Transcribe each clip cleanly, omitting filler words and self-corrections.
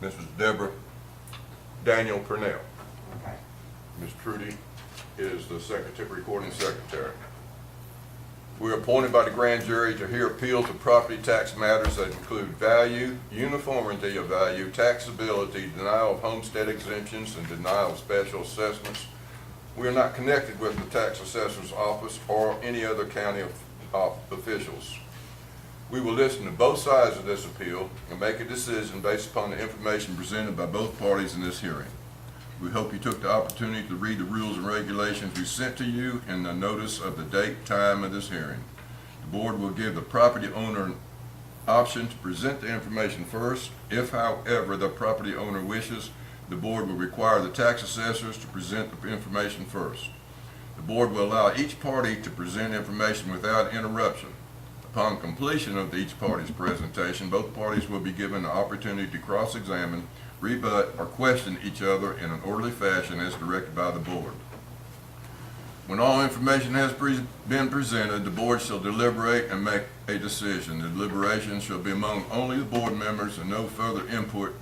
Mrs. Deborah Daniel Purnell. Okay. Ms. Trudy is the recording secretary. We're appointed by the grand jury to hear appeals of property tax matters that include value, uniformity of value, taxability, denial of homestead exemptions, and denial of special assessments. We are not connected with the tax assessor's office or any other county officials. We will listen to both sides of this appeal and make a decision based upon the information presented by both parties in this hearing. We hope you took the opportunity to read the rules and regulations we sent to you and the notice of the date, time of this hearing. The board will give the property owner an option to present the information first. If, however, the property owner wishes, the board will require the tax assessors to present the information first. The board will allow each party to present information without interruption. Upon completion of each party's presentation, both parties will be given the opportunity to cross-examine, rebut, or question each other in an orderly fashion as directed by the board. When all information has been presented, the board shall deliberate and make a decision. The deliberation shall be among only the board members, and no further input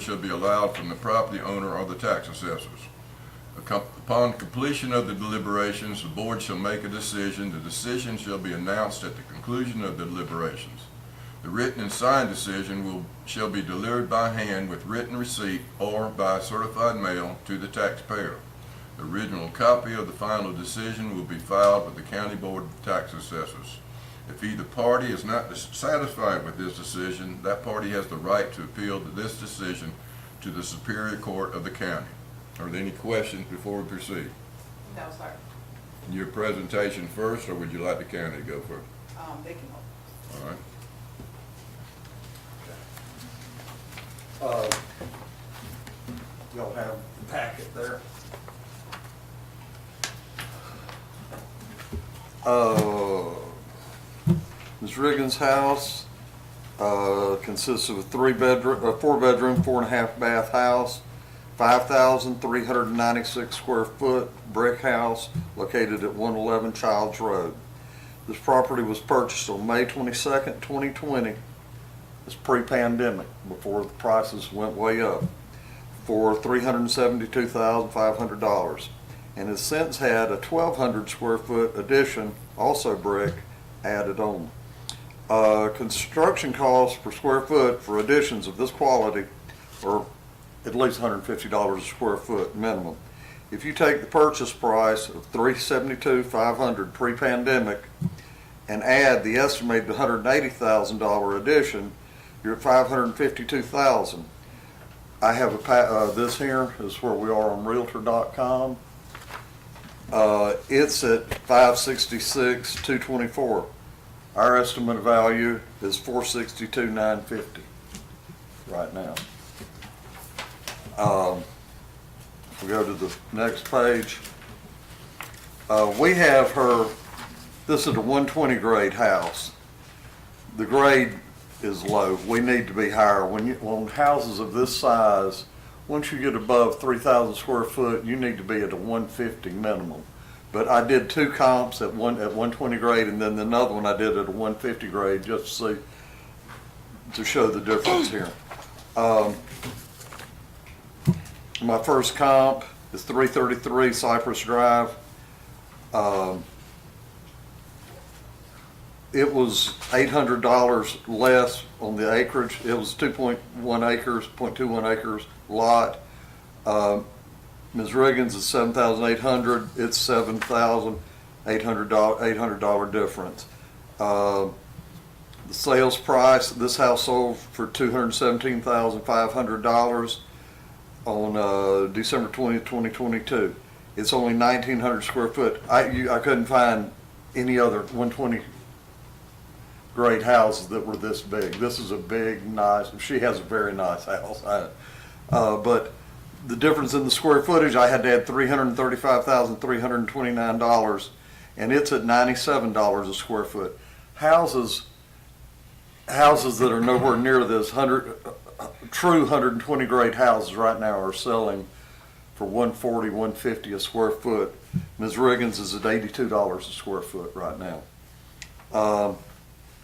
shall be allowed from the property owner or the tax assessors. Upon completion of the deliberations, the board shall make a decision. The decision shall be announced at the conclusion of the deliberations. The written and signed decision shall be delivered by hand with written receipt or by certified mail to the taxpayer. The original copy of the final decision will be filed with the County Board of Tax Assessors. If either party is not satisfied with this decision, that party has the right to appeal this decision to the Superior Court of the county. Are there any questions before we proceed? No, sir. Your presentation first, or would you like the county to go first? They can hold. All right. Y'all have the packet there. Ms. Riggins' house consists of a 4-bedroom, 4.5 bath house, 5,396 square foot brick house located at 111 Childs Road. This property was purchased on May 22nd, 2020. It's pre-pandemic, before the prices went way up, for $372,500, and has since had a 1,200 square foot addition, also brick, added on. Construction costs per square foot for additions of this quality are at least $150 a square foot minimum. If you take the purchase price of $372,500 pre-pandemic and add the estimated $180,000 addition, you're at $552,000. I have this here is where we are on Realtor.com. It's at $566,224. Our estimate of value is $462,950 right now. We go to the next page. We have her, this is a 120 grade house. The grade is low. We need to be higher. On houses of this size, once you get above 3,000 square foot, you need to be at a 150 minimum. But I did 2 comps at 120 grade, and then another one I did at a 150 grade just to show the difference here. My first comp is 333 Cypress Drive. It was $800 less on the acreage. It was 2.1 acres, 0.21 acres lot. Ms. Riggins is 7,800. It's $7,800 difference. The sales price, this house sold for $217,500 on December 20th, 2022. It's only 1,900 square foot. I couldn't find any other 120 grade houses that were this big. This is a big, nice, she has a very nice house. But the difference in the square footage, I had to add $335,329, and it's at $97 a square foot. Houses that are nowhere near this, true 120 grade houses right now are selling for $140, $150 a square foot. Ms. Riggins is at $82 a square foot right now. On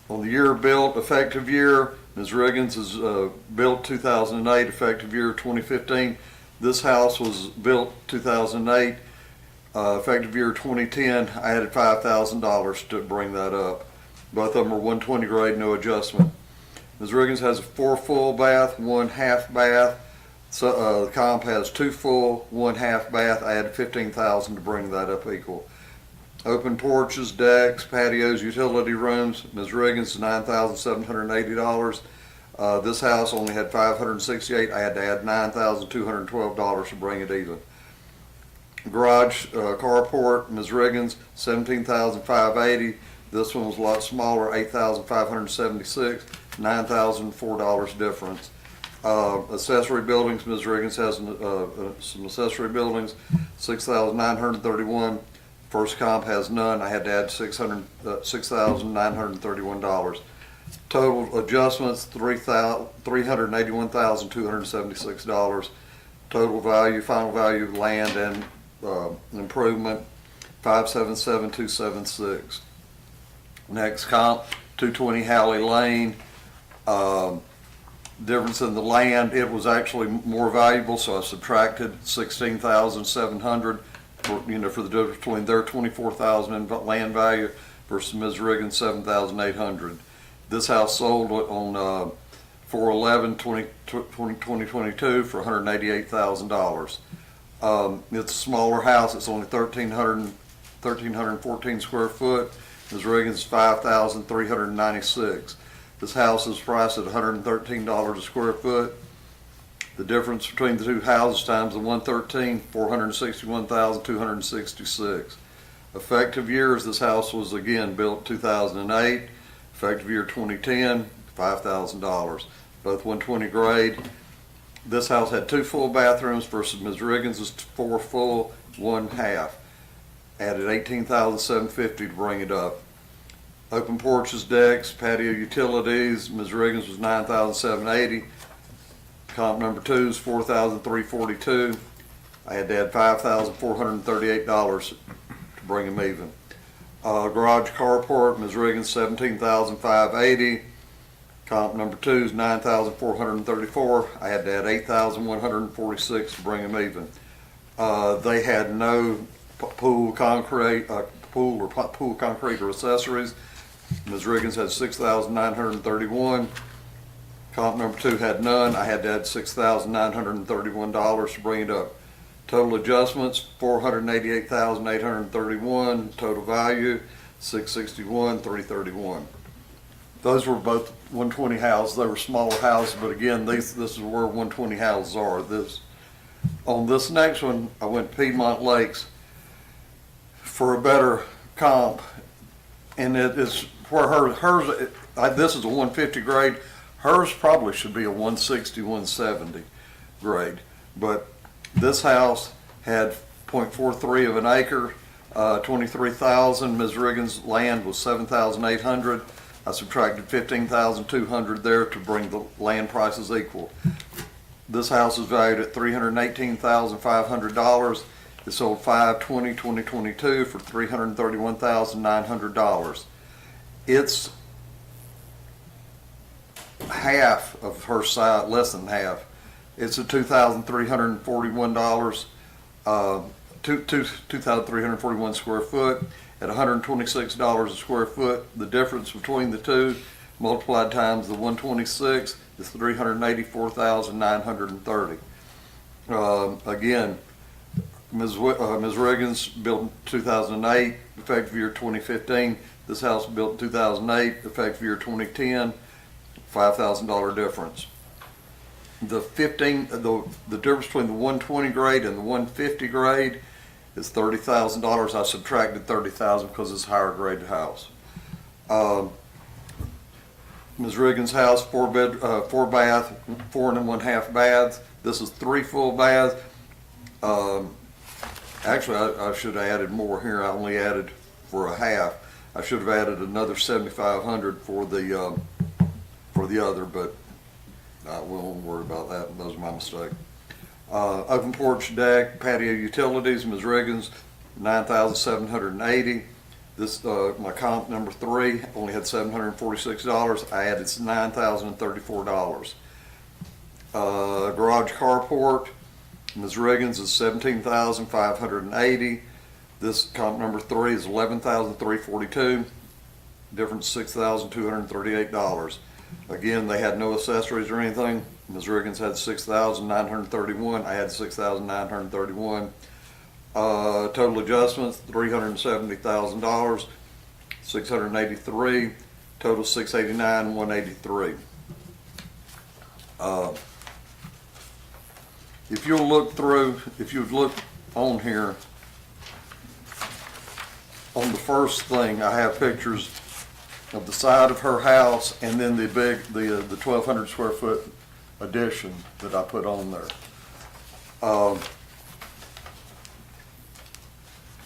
the year built, effective year, Ms. Ms. Riggins is built 2008, effective year 2015. This house was built 2008, effective year 2010. I added $5,000 to bring that up. Both of them are 120 grade, no adjustment. Ms. Riggins has a 4 full bath, 1 half bath. So the comp has 2 full, 1 half bath. I added $15,000 to bring that up equal. Open porches, decks, patios, utility rooms. Ms. Riggins is $9,780. This house only had $568. I had to add $9,212 to bring it even. Garage, carport, Ms. Riggins, $17,580. This one was a lot smaller, $8,576, $9,004 difference. Accessory buildings, Ms. Riggins has some accessory buildings, $6,931. First comp has none. I had to add $6,931. Total adjustments, $381,276. Total value, final value of land and improvement, $577,276. Next comp, 220 Halley Lane. Difference in the land, it was actually more valuable, so I subtracted $16,700 for the difference between their $24,000 in land value versus Ms. Riggins' $7,800. This house sold on 4/11/2022 for $188,000. It's a smaller house. It's only 1,314 square foot. Ms. Riggins is 5,396. This house is priced at $113 a square foot. The difference between the two houses times the 113, $461,266. Effective years, this house was again built 2008. Effective year 2010, $5,000. Both 120 grade. This house had 2 full bathrooms versus Ms. Riggins' 4 full, 1 half. Added $18,750 to bring it up. Open porches, decks, patio utilities. Ms. Riggins was $9,780. Comp number 2 is $4,342. I had to add $5,438 to bring them even. Garage carport, Ms. Riggins, $17,580. Comp number 2 is $9,434. I had to add $8,146 to bring them even. They had no pool concrete or accessories. Ms. Riggins had $6,931. Comp number 2 had none. I had to add $6,931 to bring it up. Total adjustments, $488,831. Total value, $661,331. Those were both 120 houses. They were smaller houses, but again, this is where 120 houses are. On this next one, I went Piedmont Lakes for a better comp, and it is where hers. This is a 150 grade. Hers probably should be a 160, 170 grade, but this house had 0.43 of an acre, 23,000. Ms. Riggins' land was 7,800. I subtracted 15,200 there to bring the land prices equal. This house is valued at $318,500. It sold 5/20/2022 for $331,900. It's half of her size, less than half. It's a $2,341, 2,341 square foot at $126 a square foot. The difference between the two multiplied times the 126 is $384,930. Again, Ms. Riggins built in 2008, effective year 2015. This house built in 2008, effective year 2010, $5,000 difference. The difference between the 120 grade and the 150 grade is $30,000. I subtracted $30,000 because it's a higher grade house. Ms. Riggins' house, 4 bath, 4 1/2 baths. This is 3 full baths. Actually, I should have added more here. I only added for a half. I should have added another $7,500 for the other, but we won't worry about that. That was my mistake. Open porch, deck, patio utilities. Ms. Riggins, $9,780. This, my comp number 3 only had $746. I added $9,034. Garage carport, Ms. Riggins is $17,580. This comp number 3 is $11,342. Difference $6,238. Again, they had no accessories or anything. Ms. Riggins had $6,931. I had $6,931. Total adjustments $370,000. $683. Total $689,183. If you'll look through, if you've looked on here, on the first thing, I have pictures of the side of her house and then the 1,200 square foot addition that I put on there.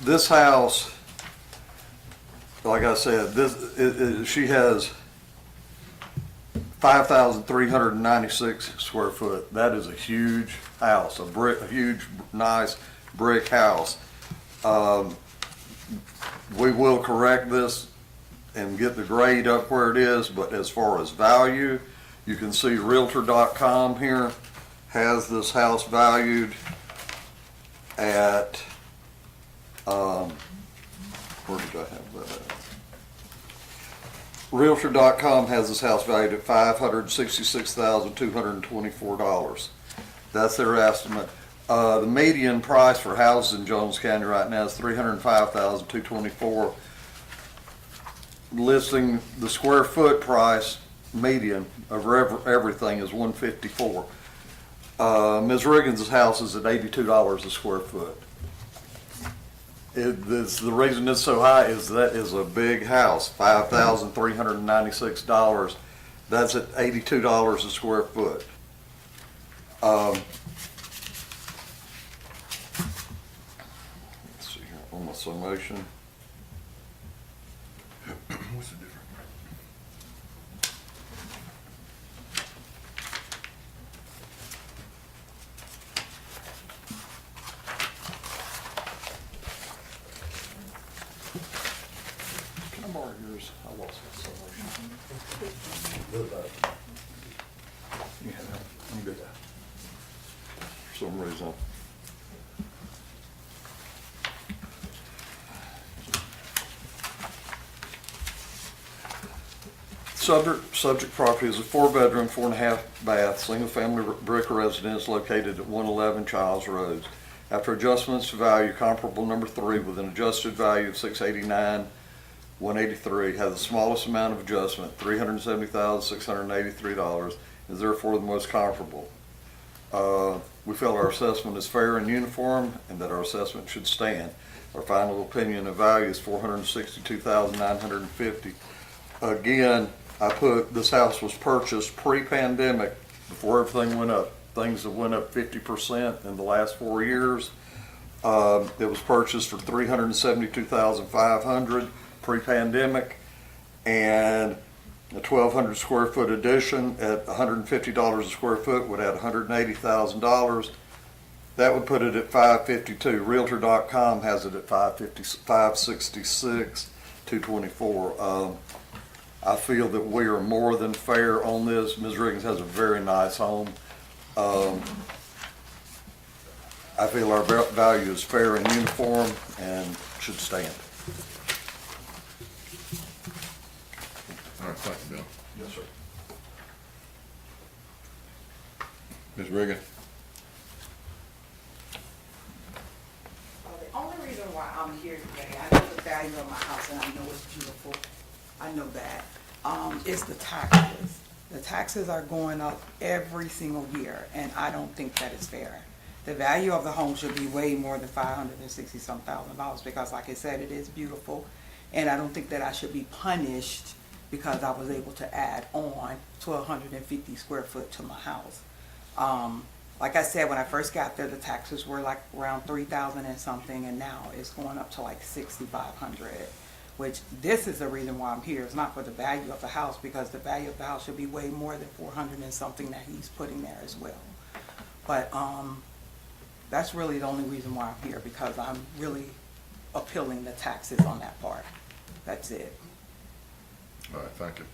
This house, like I said, she has 5,396 square foot. That is a huge house, a huge, nice brick house. We will correct this and get the grade up where it is, but as far as value, you can see Realtor.com here has this house valued at, where did I have that at? Realtor.com has this house valued at $566,224. That's their estimate. The median price for houses in Jones County right now is $305,224. Listing the square foot price median of everything is $154. Ms. Riggins' house is at $82 a square foot. The reason it's so high is that is a big house, $5,396. That's at $82 a square foot. Let's see here on my summation. What's the difference? Can I borrow yours? I lost my summation. Yeah, I'm good. For some reason. Subject property is a 4-bedroom, 4.5-bath, single-family brick residence located at 111 Childs Road. After adjustments to value, comparable number 3 with an adjusted value of $689,183 has the smallest amount of adjustment, $370,683, is therefore the most comparable. We feel our assessment is fair and uniform and that our assessment should stand. Our final opinion of value is $462,950. Again, I put this house was purchased pre-pandemic before everything went up. Things have went up 50% in the last 4 years. It was purchased for $372,500 pre-pandemic, and a 1,200 square foot addition at $150 a square foot would add $180,000. That would put it at $552. Realtor.com has it at $566,224. I feel that we are more than fair on this. Ms. Riggins has a very nice home. I feel our value is fair and uniform and should stand. All right, thank you, Bill. Yes, sir. Ms. Riggins? The only reason why I'm here today, I know the value of my house and I know it's beautiful. I know that. It's the taxes. The taxes are going up every single year and I don't think that is fair. The value of the home should be way more than $560,000 because like I said, it is beautiful. And I don't think that I should be punished because I was able to add on 1,250 square foot to my house. Like I said, when I first got there, the taxes were like around $3,000 and something, and now it's going up to like $6,500. Which this is the reason why I'm here. It's not for the value of the house because the value of the house should be way more than 400 and something that he's putting there as well. But that's really the only reason why I'm here because I'm really appealing the taxes on that part. That's it. All right, thank you.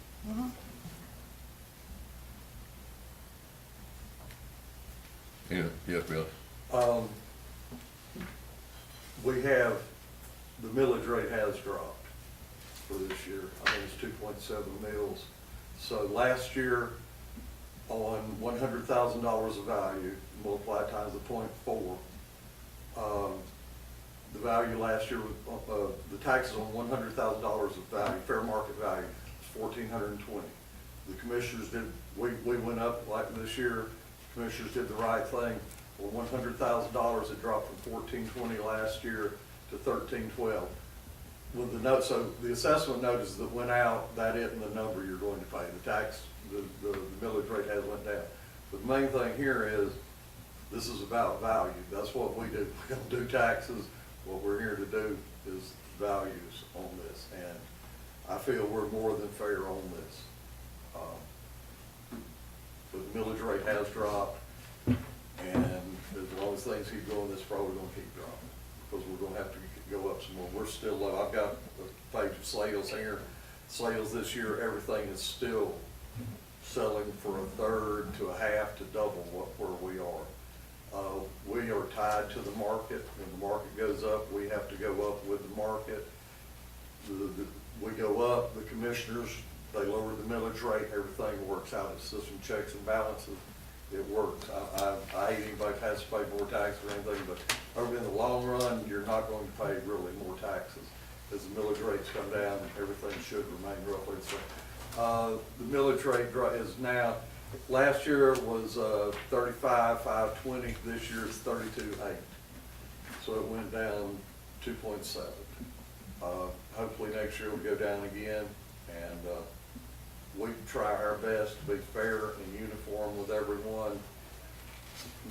Yes, Bill? We have, the millage rate has dropped for this year. I think it's 2.7 mils. So last year, on $100,000 of value, multiply it times the 0.4, the value last year, the taxes on $100,000 of value, fair market value, is $1,420. The commissioners did, we went up like this year, commissioners did the right thing. On $100,000, it dropped from $1,420 last year to $1,312. With the note, so the assessment notice that went out, that isn't the number you're going to pay. The tax, the millage rate has went down. But the main thing here is, this is about value. That's what we do. We don't do taxes. What we're here to do is values on this. And I feel we're more than fair on this. But the millage rate has dropped, and as long as things keep going, this probably gonna keep dropping, because we're gonna have to go up some more. We're still low. I've got a page of sales here. Sales this year, everything is still selling for a third to a half to double where we are. We are tied to the market. When the market goes up, we have to go up with the market. We go up, the commissioners, they lower the millage rate, everything works out. It's system checks and balances. It works. I hate anybody has to pay more taxes or anything, but over in the long run, you're not going to pay really more taxes. As the millage rates come down, everything should remain roughly the same. The millage rate is now, last year it was 35,520. This year it's 32,800. So it went down 2.7. Hopefully next year it'll go down again, and we try our best to be fair and uniform with everyone.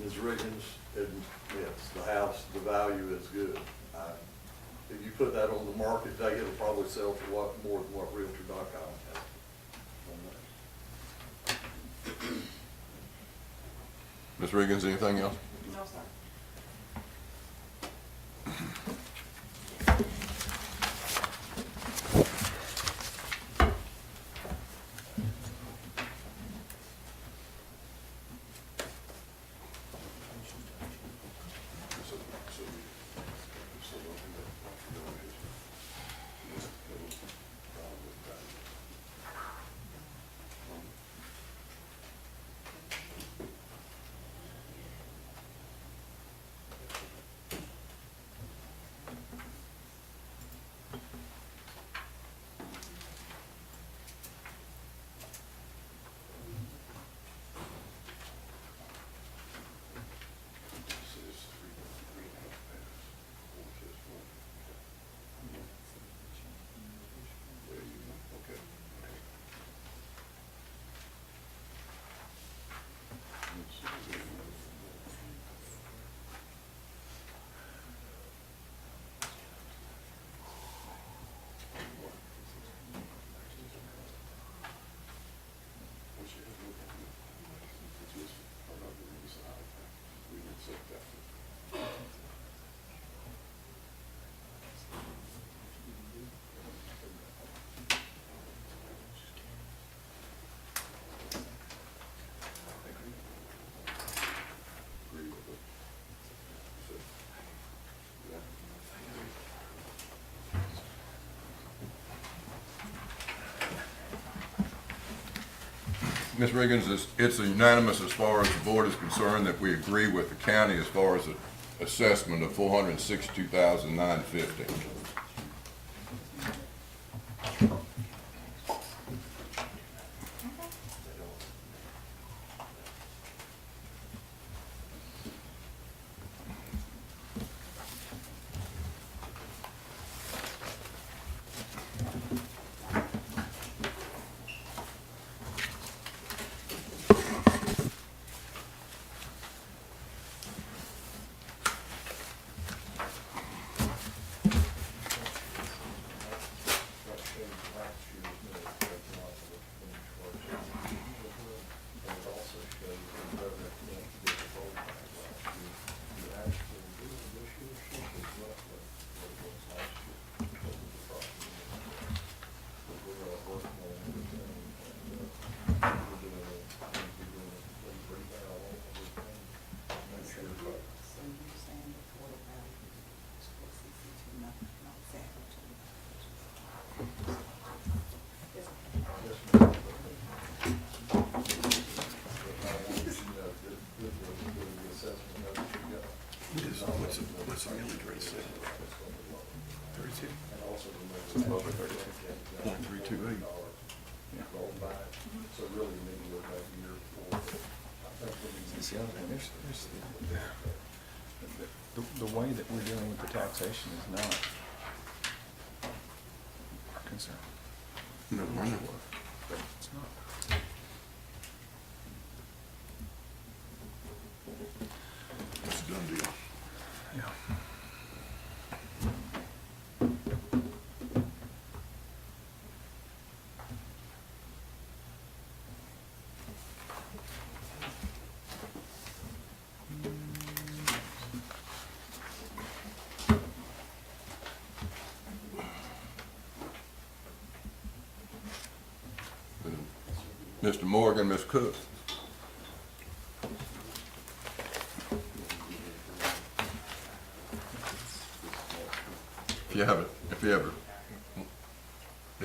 Ms. Riggins, yes, the house, the value is good. If you put that on the market day, it'll probably sell for a lot more than what Realtor.com has. Ms. Riggins, anything else? No, sir. Ms. Riggins, it's unanimous as far as the board is concerned that we agree with the county as far as the assessment of $462,950. What's our millage rate set? 32? It's over 32. 0.328. That's the other thing. There's the way that we're dealing with the taxation is not our concern. No, I know. But it's not. It's a done deal. Yeah. Mr. Morgan, Ms. Cook. If you ever,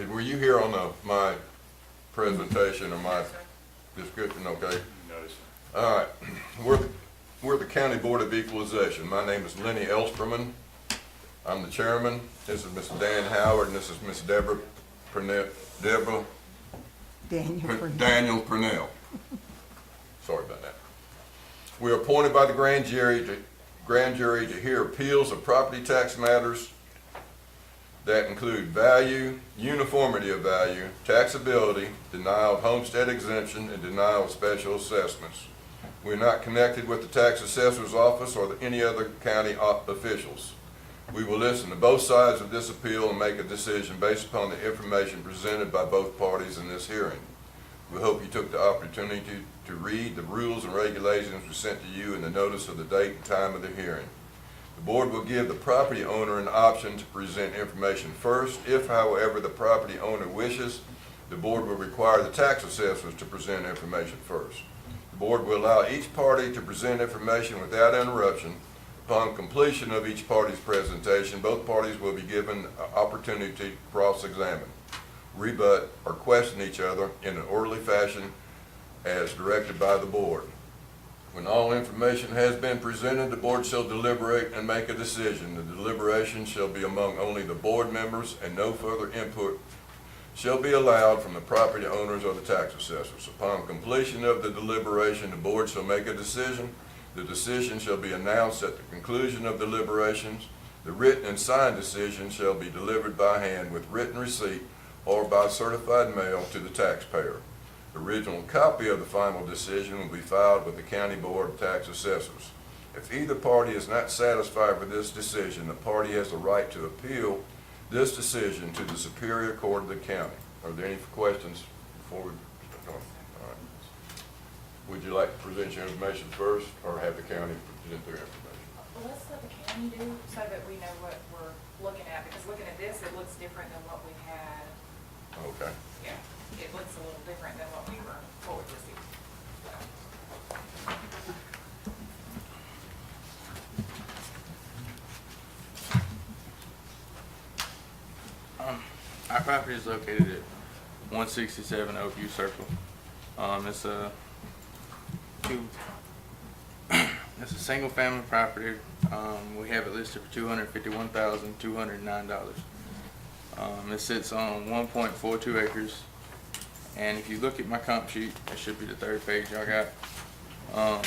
were you here on my presentation or my description, okay? No, sir. All right, we're the County Board of Equalization. My name is Lenny Elsperman. I'm the chairman. This is Mr. Dan Howard, and this is Ms. Daniel Purnell. Sorry about that. We are appointed by the grand jury to hear appeals of property tax matters that include value, uniformity of value, taxability, denial of homestead exemption, and denial of special assessments. We are not connected with the tax assessor's office or any other county officials. We will listen to both sides of this appeal and make a decision based upon the information presented by both parties in this hearing. We hope you took the opportunity to read the rules and regulations we sent to you in the notice of the date and time of the hearing. The board will give the property owner an option to present information first. If, however, the property owner wishes, the board will require the tax assessors to present information first. The board will allow each party to present information without interruption. Upon completion of each party's presentation, both parties will be given an opportunity to cross-examine, rebut, or question each other in an orderly fashion as directed by the board. When all information has been presented, the board shall deliberate and make a decision. The deliberation shall be among only the board members, and no further input shall be allowed from the property owners or the tax assessors. Upon completion of the deliberation, the board shall make a decision. The decision shall be announced at the conclusion of deliberations. The written and signed decision shall be delivered by hand with written receipt or by certified mail to the taxpayer. The original copy of the final decision will be filed with the County Board of Tax Assessors. If either party is not satisfied with this decision, the party has the right to appeal this decision to the Superior Court of the county. Are there any questions before we start? All right. Would you like to present your information first, or have the county present their information? Well, let's let the county do, so that we know what we're looking at, because looking at this, it looks different than what we had. Okay. Yeah, it looks a little different than what we received. Our property is located at 167 Oakview Circle. It's a it's a single family property. We have it listed for $251,209. It sits on 1.42 acres, and if you look at my comp sheet, it should be the third page I got.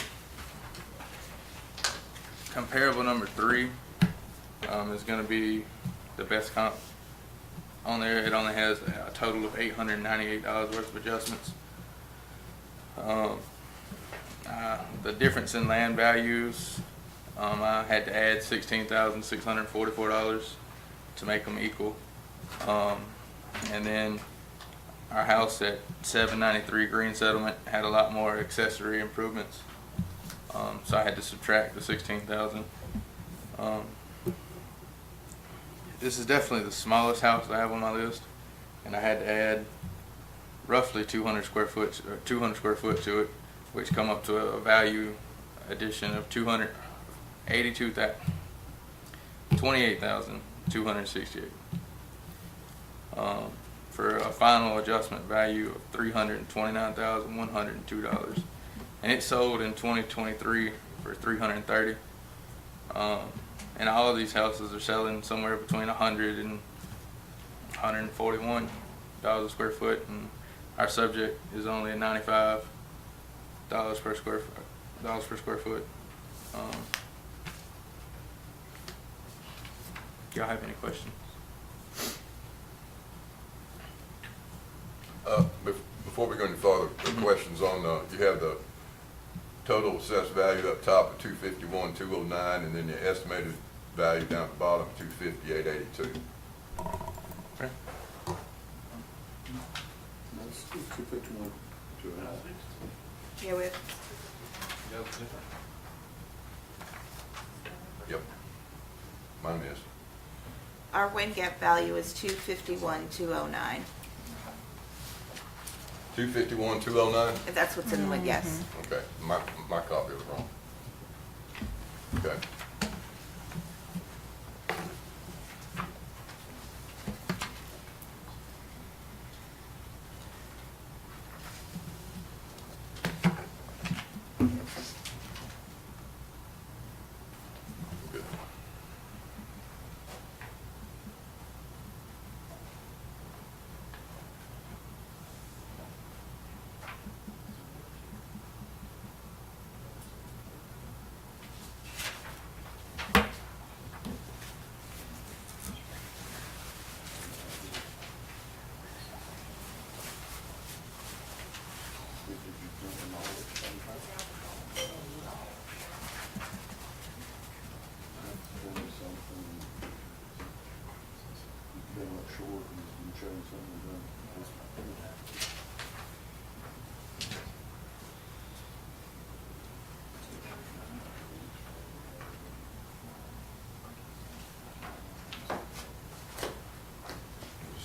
Comparable number 3 is going to be the best comp on there. It only has a total of $898 worth of adjustments. The difference in land values, I had to add $16,644 to make them equal. And then our house at 793 Green Settlement had a lot more accessory improvements. So I had to subtract the $16,000. This is definitely the smallest house I have on my list, and I had to add roughly 200 square foot to it, which come up to a value addition of $28,268. For a final adjustment value of $329,102, and it sold in 2023 for $330,000. And all of these houses are selling somewhere between $100 and $141 a square foot, and our subject is only at $95 per square foot. Y'all have any questions? Before we go any further, the questions on, you have the total assessed value up top of 251,209, and then your estimated value down at the bottom, 258,882. Okay. That's 251, 209. Yeah, we have, Yep. Mine is. our wind gap value is 251,209. 251,209? If that's what's in the wind, yes. Okay, my copy was wrong. Okay. Good.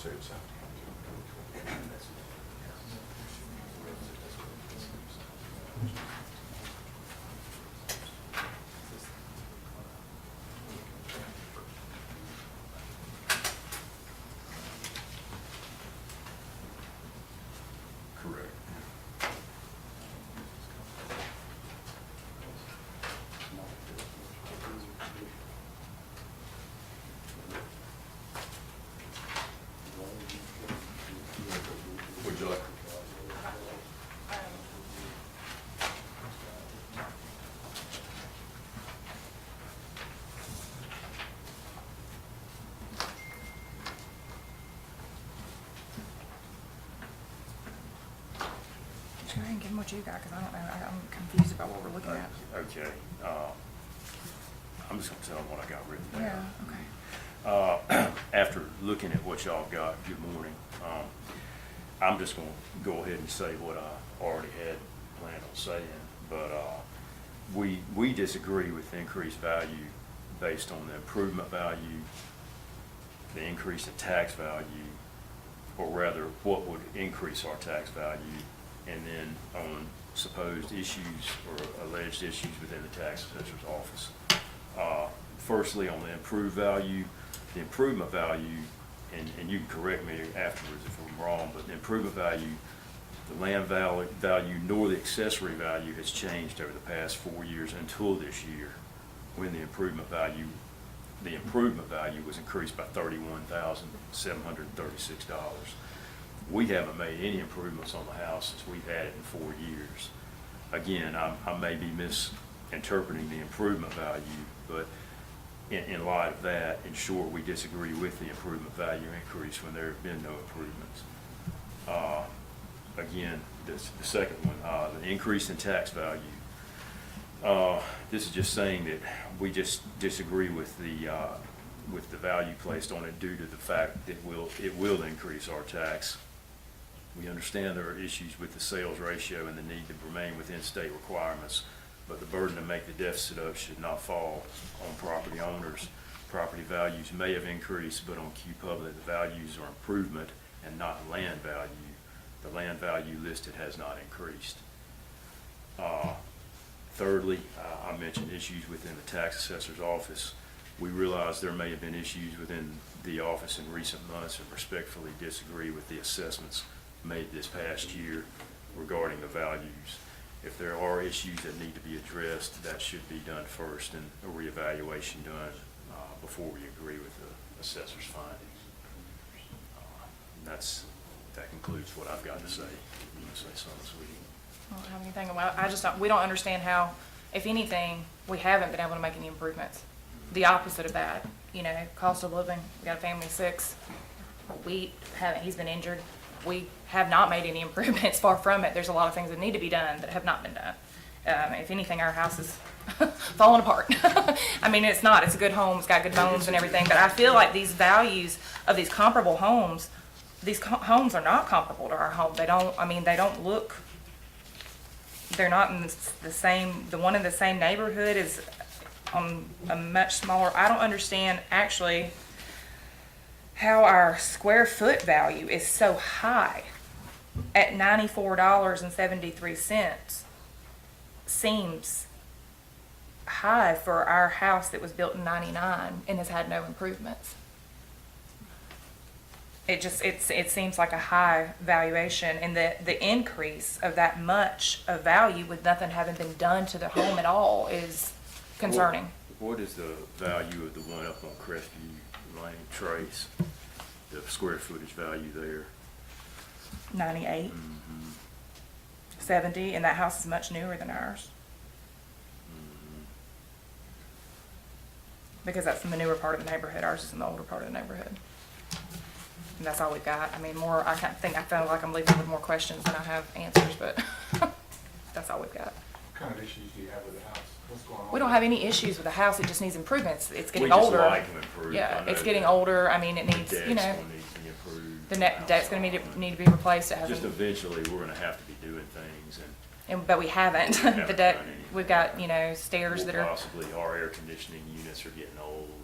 Say it's out. Correct. Would you like? Go ahead and give them what you got, because I don't know, I'm confused about what we're looking at. Okay, I'm just gonna tell them what I got written Yeah, down. okay. After looking at what y'all got, good morning, I'm just gonna go ahead and say what I already had planned on saying, but, we disagree with the increased value based on the improvement value, the increase in tax value, or rather, what would increase our tax value, and then on supposed issues or alleged issues within the tax assessor's office. Firstly, on the improved value, the improvement value, and you can correct me afterwards if I'm wrong, but the improvement value, the land value nor the accessory value has changed over the past 4 years until this year, when the improvement value was increased by $31,736. We haven't made any improvements on the house since we've had it in 4 years. Again, I may be misinterpreting the improvement value, but in light of that, in short, we disagree with the improvement value increase when there have been no improvements. Again, the second one, the increase in tax value. This is just saying that we just disagree with the value placed on it due to the fact that it will increase our tax. We understand there are issues with the sales ratio and the need to remain within state requirements, but the burden to make the deficit up should not fall on property owners. Property values may have increased, but on Q Public, the values are improvement and not land value. The land value listed has not increased. Thirdly, I mentioned issues within the tax assessor's office. We realize there may have been issues within the office in recent months and respectfully disagree with the assessments made this past year regarding the values. if there are issues that need to be addressed, that should be done first and a reevaluation done before we agree with the assessor's findings. And that concludes what I've got to say. You can say something, sweetie. I don't have anything, well, I just don't, we don't understand how, if anything, we haven't been able to make any improvements. The opposite of that, you know, cost of living, we got a family of 6. We haven't, he's been injured. We have not made any improvements, far from it. There's a lot of things that need to be done that have not been done. If anything, our house is falling apart. I mean, it's not, it's a good home, it's got good bones and everything, but I feel like these values of these comparable homes, these homes are not comparable to our home. They don't, I mean, they don't look, they're not in the same, the one in the same neighborhood is on a much smaller, I don't understand actually how our square foot value is so high at $94.73 seems high for our house that was built in '99 and has had no improvements. It seems like a high valuation, and the increase of that much of value with nothing having been done to the home at all is concerning. What is the value of the one up on Crestview Lane, Trace? The square footage value there? 98, 70, and that house is much newer than ours. Because that's in the newer part of the neighborhood, ours is in the older part of the neighborhood. And that's all we've got. I mean, more, I can't think, I feel like I'm leaving with more questions than I have answers, but that's all we've got. What kind of issues do you have with the house? What's going on? We don't have any issues with the house, it just needs improvements. It's getting We just older. like them improved. Yeah, I know it's getting that. older, I mean, it The needs, deck's you know, gonna need to be improved. the deck's gonna need to be replaced. It Just hasn't, eventually, we're gonna have to be doing things and but we haven't. haven't The deck, done anything. we've got, you know, stairs we'll that are, possibly, our air conditioning units are getting old and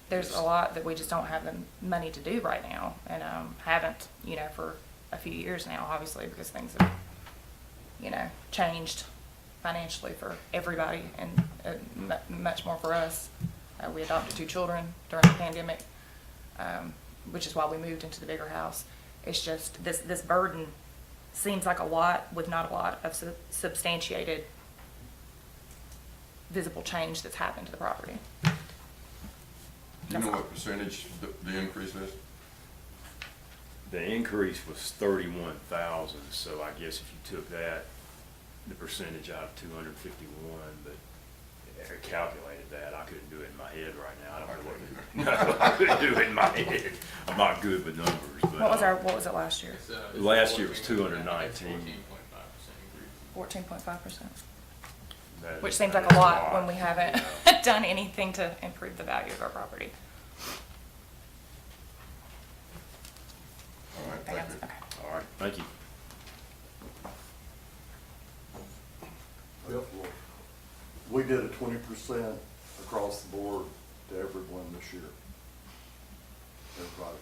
there's a lot that we just don't have the money to do right now, and haven't, you know, for a few years now, obviously, because things have, you know, changed financially for everybody, and much more for us. We adopted 2 children during the pandemic, which is why we moved into the bigger house. It's just this burden seems like a lot with not a lot of substantiated visible change that's happened to the property. Do you know what percentage the increase is? the increase was 31,000, so I guess if you took that, the percentage out of 251, but I calculated that, I couldn't do it in my head right now. I don't know what I couldn't do it in my head. I'm not good with numbers, but. What was it last year? Last year was 219. 14.5%. That- Which seems that like a is lot when we haven't yeah. done anything to improve the value of our property. All right, thank you. Okay. All right, thank you. We did a 20% across the board to everyone this year. Everybody,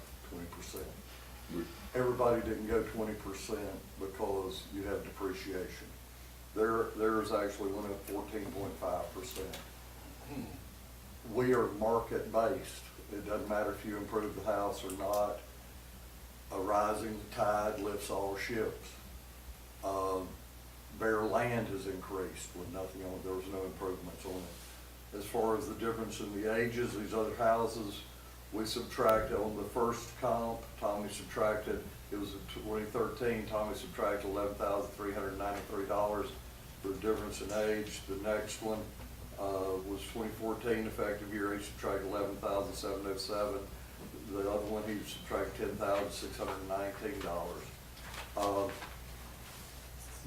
20%. Everybody didn't go 20% because you have depreciation. Theirs actually went up 14.5%. We are market-based. It doesn't matter if you improve the house or not. A rising tide lifts all ships. Bare land has increased with nothing on it. There was no improvements on it. As far as the difference in the ages, these other houses, we subtracted on the first comp, Tommy subtracted, it was in 2013, Tommy subtracted $11,393 for the difference in age. The next one was 2014, effective year, he subtracted $11,707. The other one, he subtracted $10,619.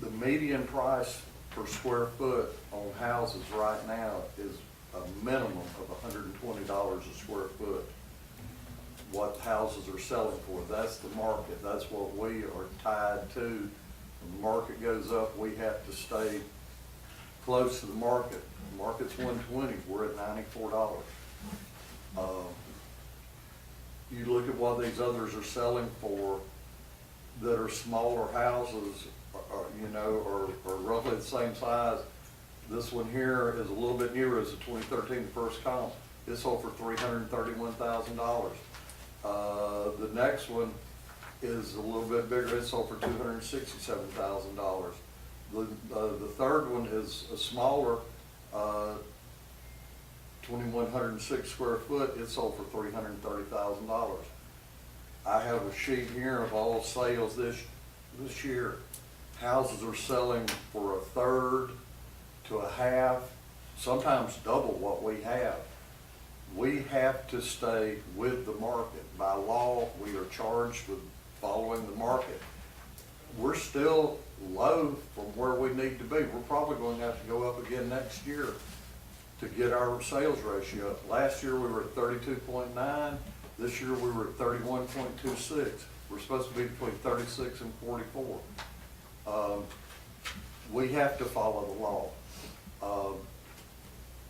The median price per square foot on houses right now is a minimum of $120 a square foot. What houses are selling for, that's the market, that's what we are tied to. When the market goes up, we have to stay close to the market. The market's 120, we're at $94. You look at what these others are selling for that are smaller houses, are roughly the same size. This one here is a little bit newer, as a 2013 first comp. It sold for $331,000. The next one is a little bit bigger. It sold for $267,000. The third one is a smaller, 2,106 square foot. It sold for $330,000. I have a sheet here of all sales this year. Houses are selling for a third to a half, sometimes double what we have. We have to stay with the market. By law, we are charged with following the market. We're still low from where we need to be. We're probably going to have to go up again next year to get our sales ratio up. Last year, we were at 32.9. This year, we were at 31.26. We're supposed to be between 36 and 44. We have to follow the law.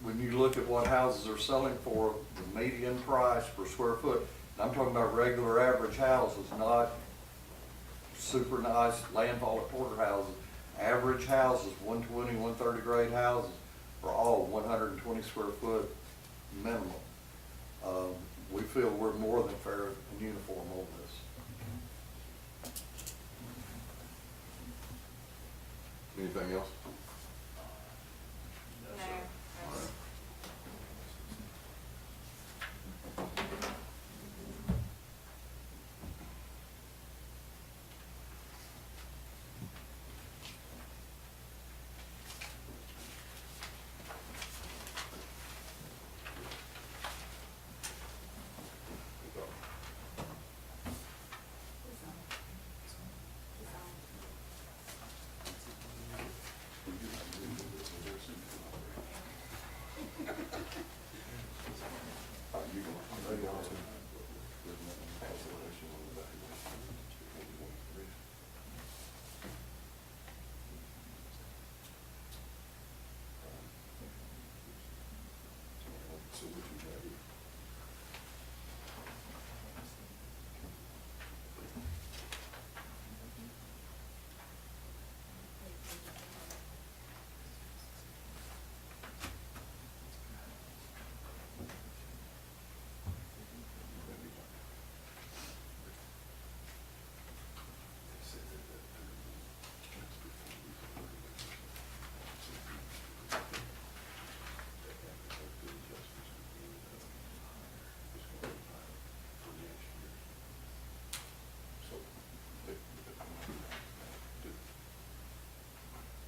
When you look at what houses are selling for, the median price per square foot, and I'm talking about regular average houses, not super nice landfall at quarter houses. Average houses, 120, 130 grade houses, are all 120 square foot minimum. We feel we're more than fair and uniform on this. Anything else?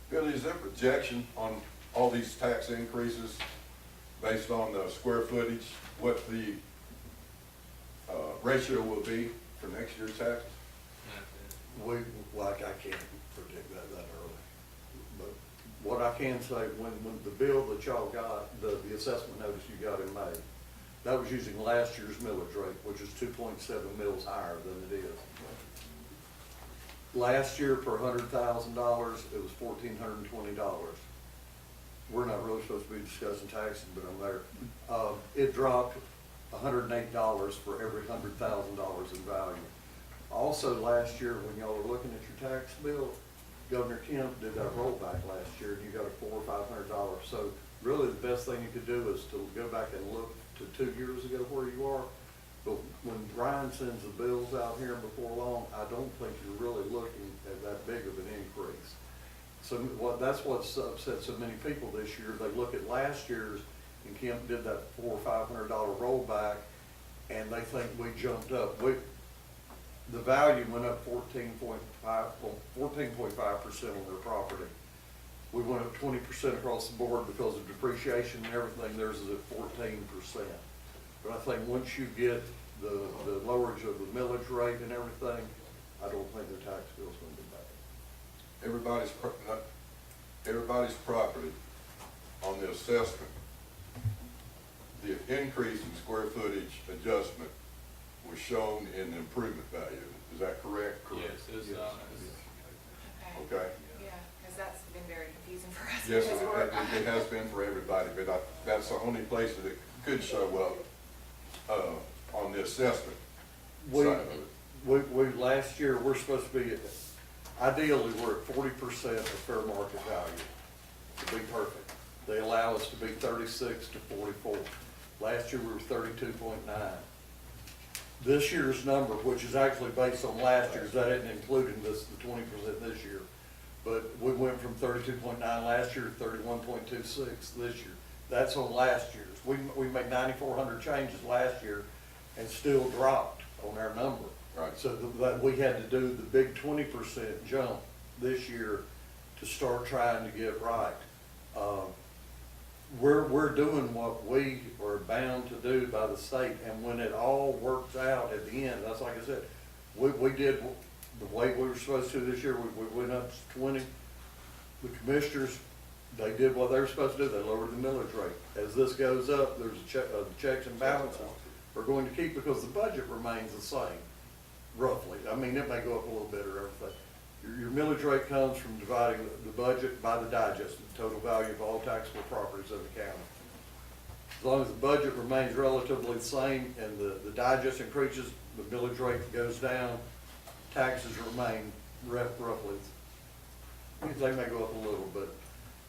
Billy, is there projection on all these tax increases based on the square footage, what the ratio will be for next year's taxes? I can't predict that early. But what I can say, when the bill that y'all got, the assessment notice you got in May, that was using last year's millage rate, which is 2.7 mils higher than it is. Last year, per $100,000, it was $1,420. We're not really supposed to be discussing taxes, but I'm there. It dropped $108 for every $100,000 in value. Also, last year, when y'all were looking at your tax bill, Governor Kemp did that rollback last year, and you got a $400 or $500. So really, the best thing you could do is to go back and look to 2 years ago where you are. But when Brian sends the bills out here before long, I don't think you're really looking at that big of an increase. So that's what's upset so many people this year. They look at last year's, and Kemp did that $400 or $500 rollback, and they think we jumped up. The value went up 14.5% on their property. We went up 20% across the board because of depreciation and everything. Theirs is at 14%. But I think once you get the lowerage of the millage rate and everything, I don't think their tax bill's going to be bad. Everybody's property on the assessment, the increase in square footage adjustment was shown in the improvement value. Is that correct? Yes, it's, Okay. Yeah, because that's been very confusing for us. Yes, it has been for everybody, but that's the only place that it could show up on the assessment side of it. We last year, we're supposed to be, ideally, we're at 40% of fair market value, to be perfect. They allow us to be 36 to 44. Last year, we were 32.9. This year's number, which is actually based on last year's, that isn't including this, the 20% this year, but we went from 32.9 last year to 31.26 this year. That's on last year's. We made 9,400 changes last year and still dropped on our number. Right. So that we had to do the big 20% jump this year to start trying to get right. We're doing what we are bound to do by the state, and when it all works out at the end, that's like I said, we did the way we were supposed to this year. We went up to 20. The commissioners, they did what they were supposed to do. They lowered the millage rate. As this goes up, there's the checks and balances are going to keep, because the budget remains the same, roughly. I mean, it may go up a little bit or everything. Your millage rate comes from dividing the budget by the digest, the total value of all taxable properties of the county. As long as the budget remains relatively the same and the digest increases, the millage rate goes down, taxes remain roughly. They may go up a little, but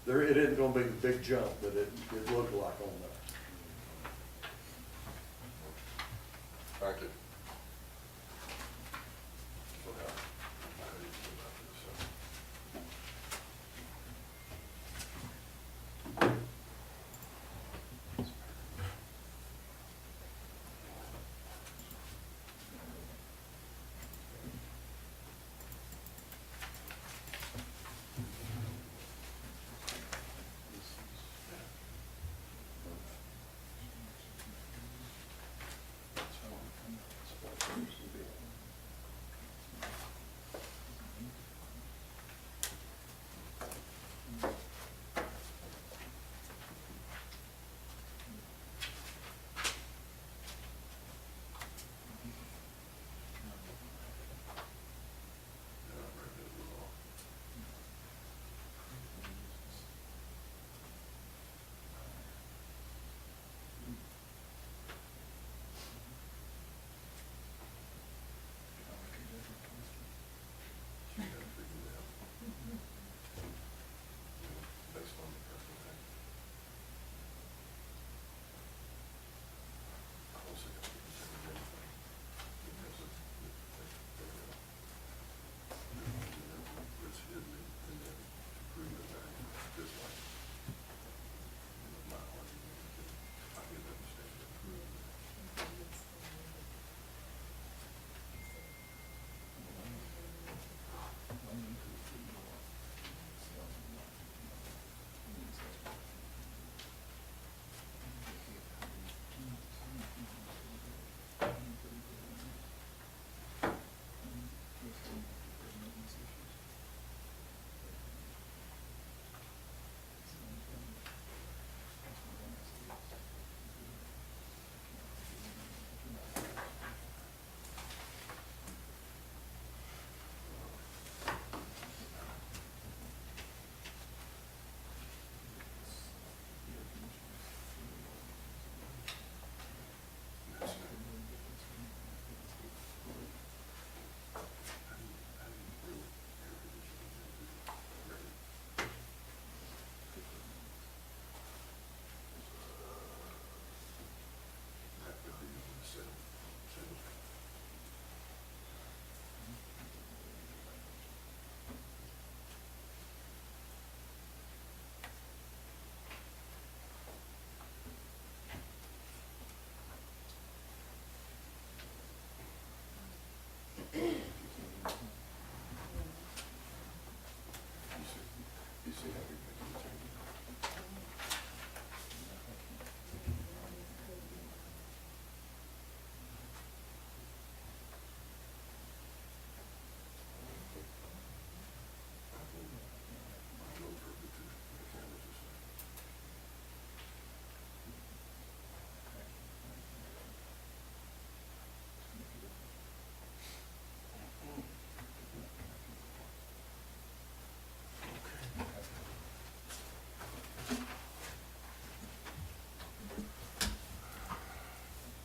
it isn't gonna be the big jump that it looked like on there. Thank you.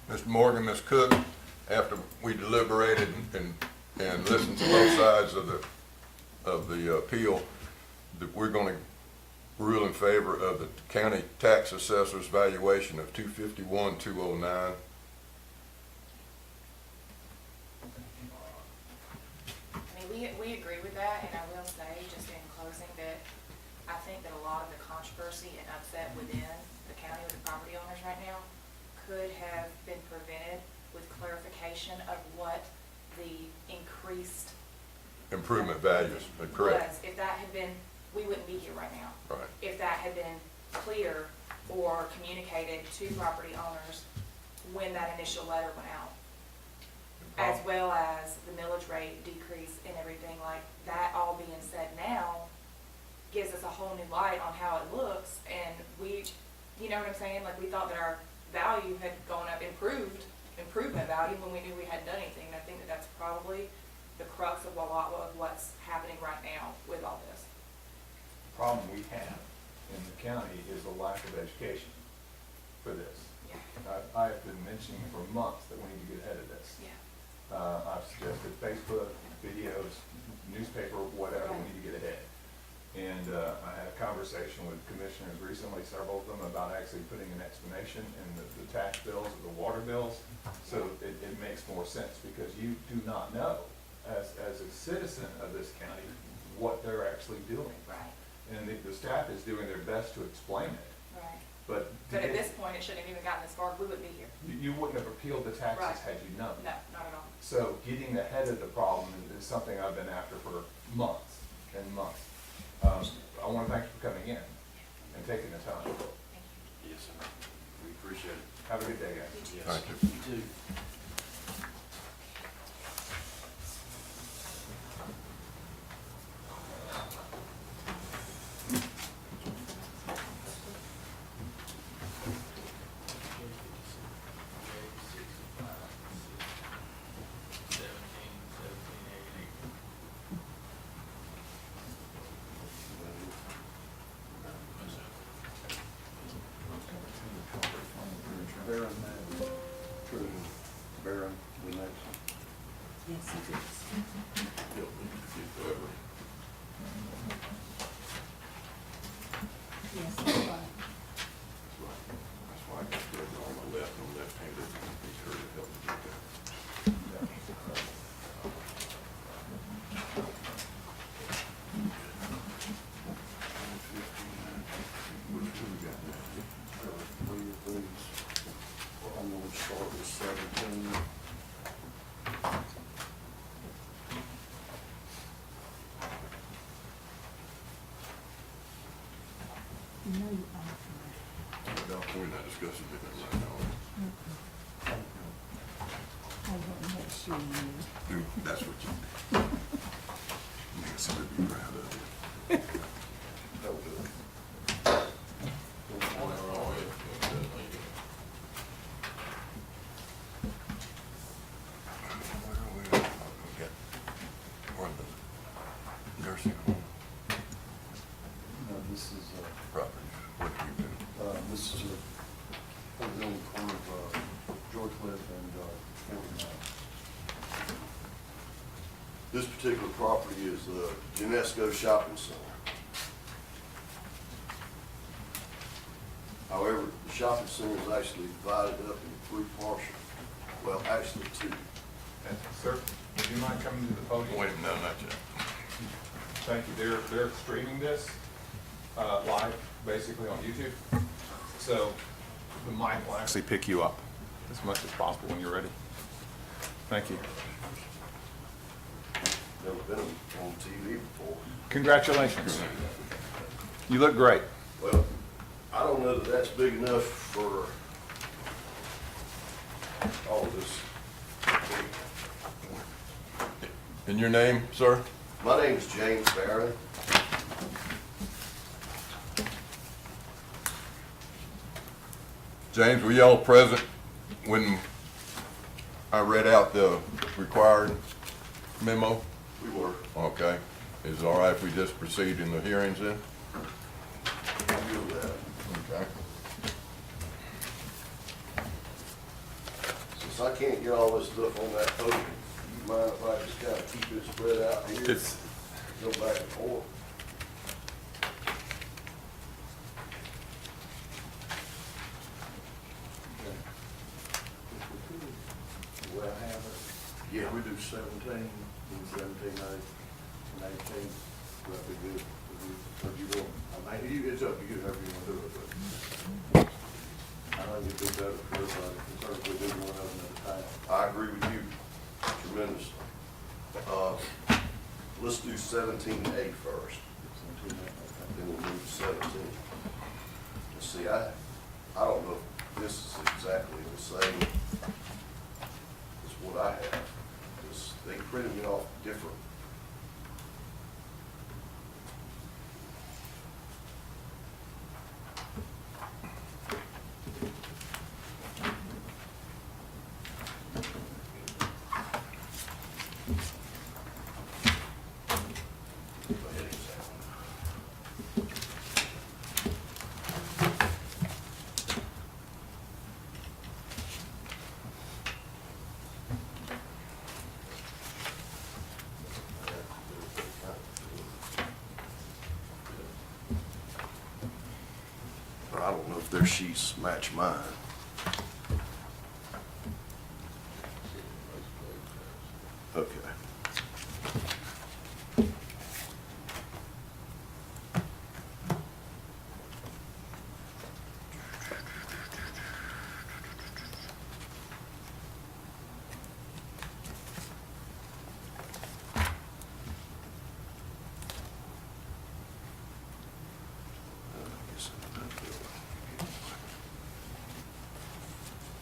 Mr. Morgan, Ms. Cook, after we deliberated and listened to both sides of the appeal, that we're going to rule in favor of the county tax assessor's valuation of $251,209. I mean, we agree with that, and I will say, just in closing I think that a lot of the controversy and upset within the county with the property owners right now could have been prevented with clarification of what the increased Improvement values, correct. was. If that had been, we wouldn't be here right now. Right. If that had been clear or communicated to property owners when that initial letter went out, as well as the millage rate decrease and everything, like that all being said now gives us a whole new light on how it looks, and we, you know what I'm saying? Like, we thought that our value had gone up, improvement value, when we knew we hadn't done anything. And I think that that's probably the crux of a lot of what's happening right now with all this. The problem we have in the county is the lack of education for this. Yeah. I have been mentioning for months that we need to get ahead of this. Yeah. I've suggested Facebook, videos, newspaper, whatever, we need to get ahead. And I had a conversation with commissioners recently, several of them, about actually putting an explanation in the tax bills or the water bills, so it makes more sense, because you do not know, as a citizen of this county, what they're actually doing. Right. And the staff is doing their best to explain it, Right. but But at this point, it shouldn't have even gotten this far. We wouldn't be here. you wouldn't have appealed the taxes Right. had you known. No, not at all. So getting ahead of the problem is something I've been after for months and months. I want to thank you for coming in and taking the time. Yes, sir. We appreciate it. Have a good day, guys. Yes. Thank you. You too. Baron, True, Baron, the next one. Yes, it is. You'll need to get whoever. Yes, that's right. That's why I got the other on my left, and left-handed, be sure to help me get that. Which one we got now? Three of these. I'm gonna start with 17. You know you are. We're not discussing it right now. I want to make sure you. That's what you do. Nancy would be proud of you. That was it. Nursing home This is, property, what have you been? this is over on the corner of George Cliff and 49. This particular property is the Genesco Shopping Center. However, the shopping center is actually divided up into three portions. Well, actually two. Sir, would you mind coming to the podium? Wait, no, not yet. Thank you. They're streaming this live, basically on YouTube. So the mic will actually pick you up as much as possible when you're ready. Thank you. Never been on TV before. Congratulations. You look great. Well, I don't know that that's big enough for all of this. And your name, sir? My name is James Barron. James, were y'all present when I read out the required memo? We were. Okay. Is it all right if we just proceed in the hearings then? Deal with that. Okay. Since I can't get all this stuff on that podium, you mind if I just kind of keep it spread out here? It's, Go back and forth. The way I have it, Yeah. we do 17 and 17A and 18, that'd be good. If you want, I mean, it's up to you, however you want to do it, but I think it'd be better for everybody concerned if we do one of them at a time. I agree with you tremendously. Let's do 17A first. Then we'll move to 17. And see, I don't know if this is exactly the same as what I have. Because they printed me off different. Go ahead and examine. But I don't know if their sheets match mine. Okay.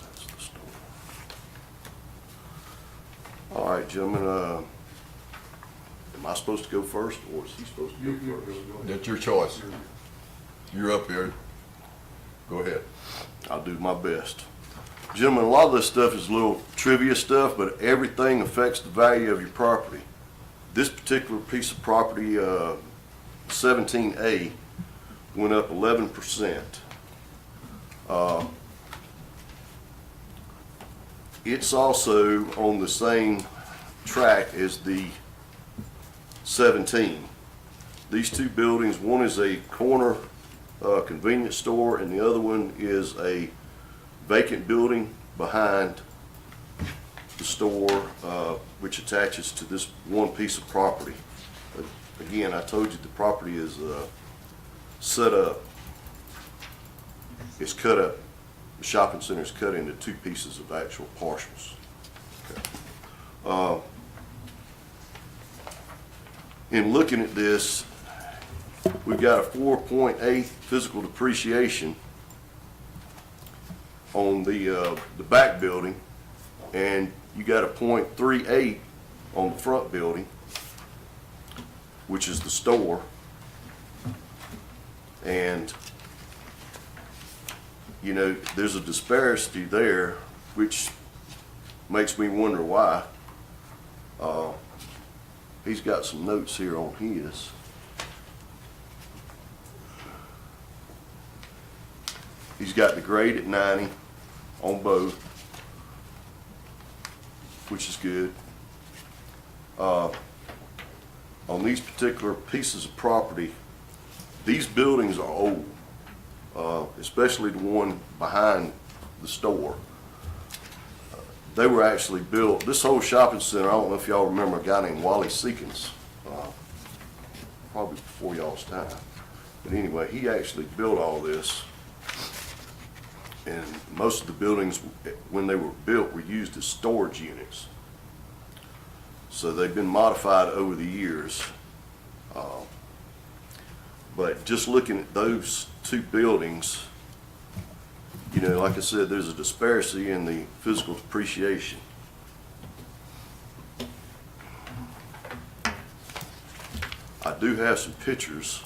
That's the store. All right, gentlemen, am I supposed to go first, or is he supposed to go first? That's your choice. You're up here. Go ahead. I'll do my best. Gentlemen, a lot of this stuff is little trivia stuff, but everything affects the value of your property. This particular piece of property, 17A, went up 11%. It's also on the same track as the 17. These two buildings, one is a corner convenience store and the other one is a vacant building behind the store, which attaches to this one piece of property. Again, I told you the property is set up, it's cut up, the shopping center is cut into two pieces of actual parcels. Okay. In looking at this, we've got a 4.8 physical depreciation on the back building, and you got a 0.38 on the front building, which is the store. And you know, there's a disparity there, which makes me wonder why. He's got some notes here on his. He's got the grade at 90 on both, which is good. On these particular pieces of property, these buildings are old, especially the one behind the store. They were actually built, this whole shopping center, I don't know if y'all remember a guy named Wally Seekins, probably before y'all's time. But anyway, he actually built all this. And most of the buildings, when they were built, were used as storage units. So they've been modified over the years. But just looking at those two buildings, you know, like I said, there's a disparity in the physical depreciation. I do have some pictures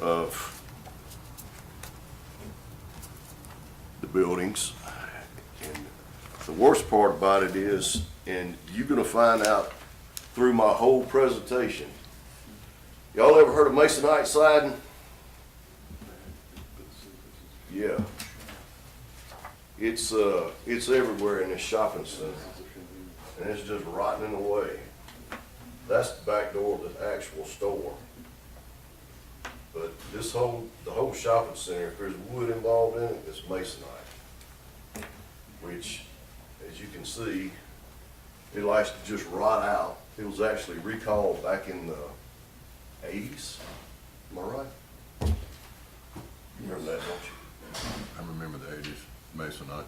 of the buildings, and the worst part about it is, and you're gonna find out through my whole presentation, y'all ever heard of masonite siding? Yeah. It's everywhere in this shopping center, and it's just rotting away. That's the back door of the actual store. But the whole shopping center, if there's wood involved in it, it's masonite, which, as you can see, it likes to just rot out. It was actually recalled back in the 80s. Am I right? You remember that, don't you? I remember the 80s, Masonite.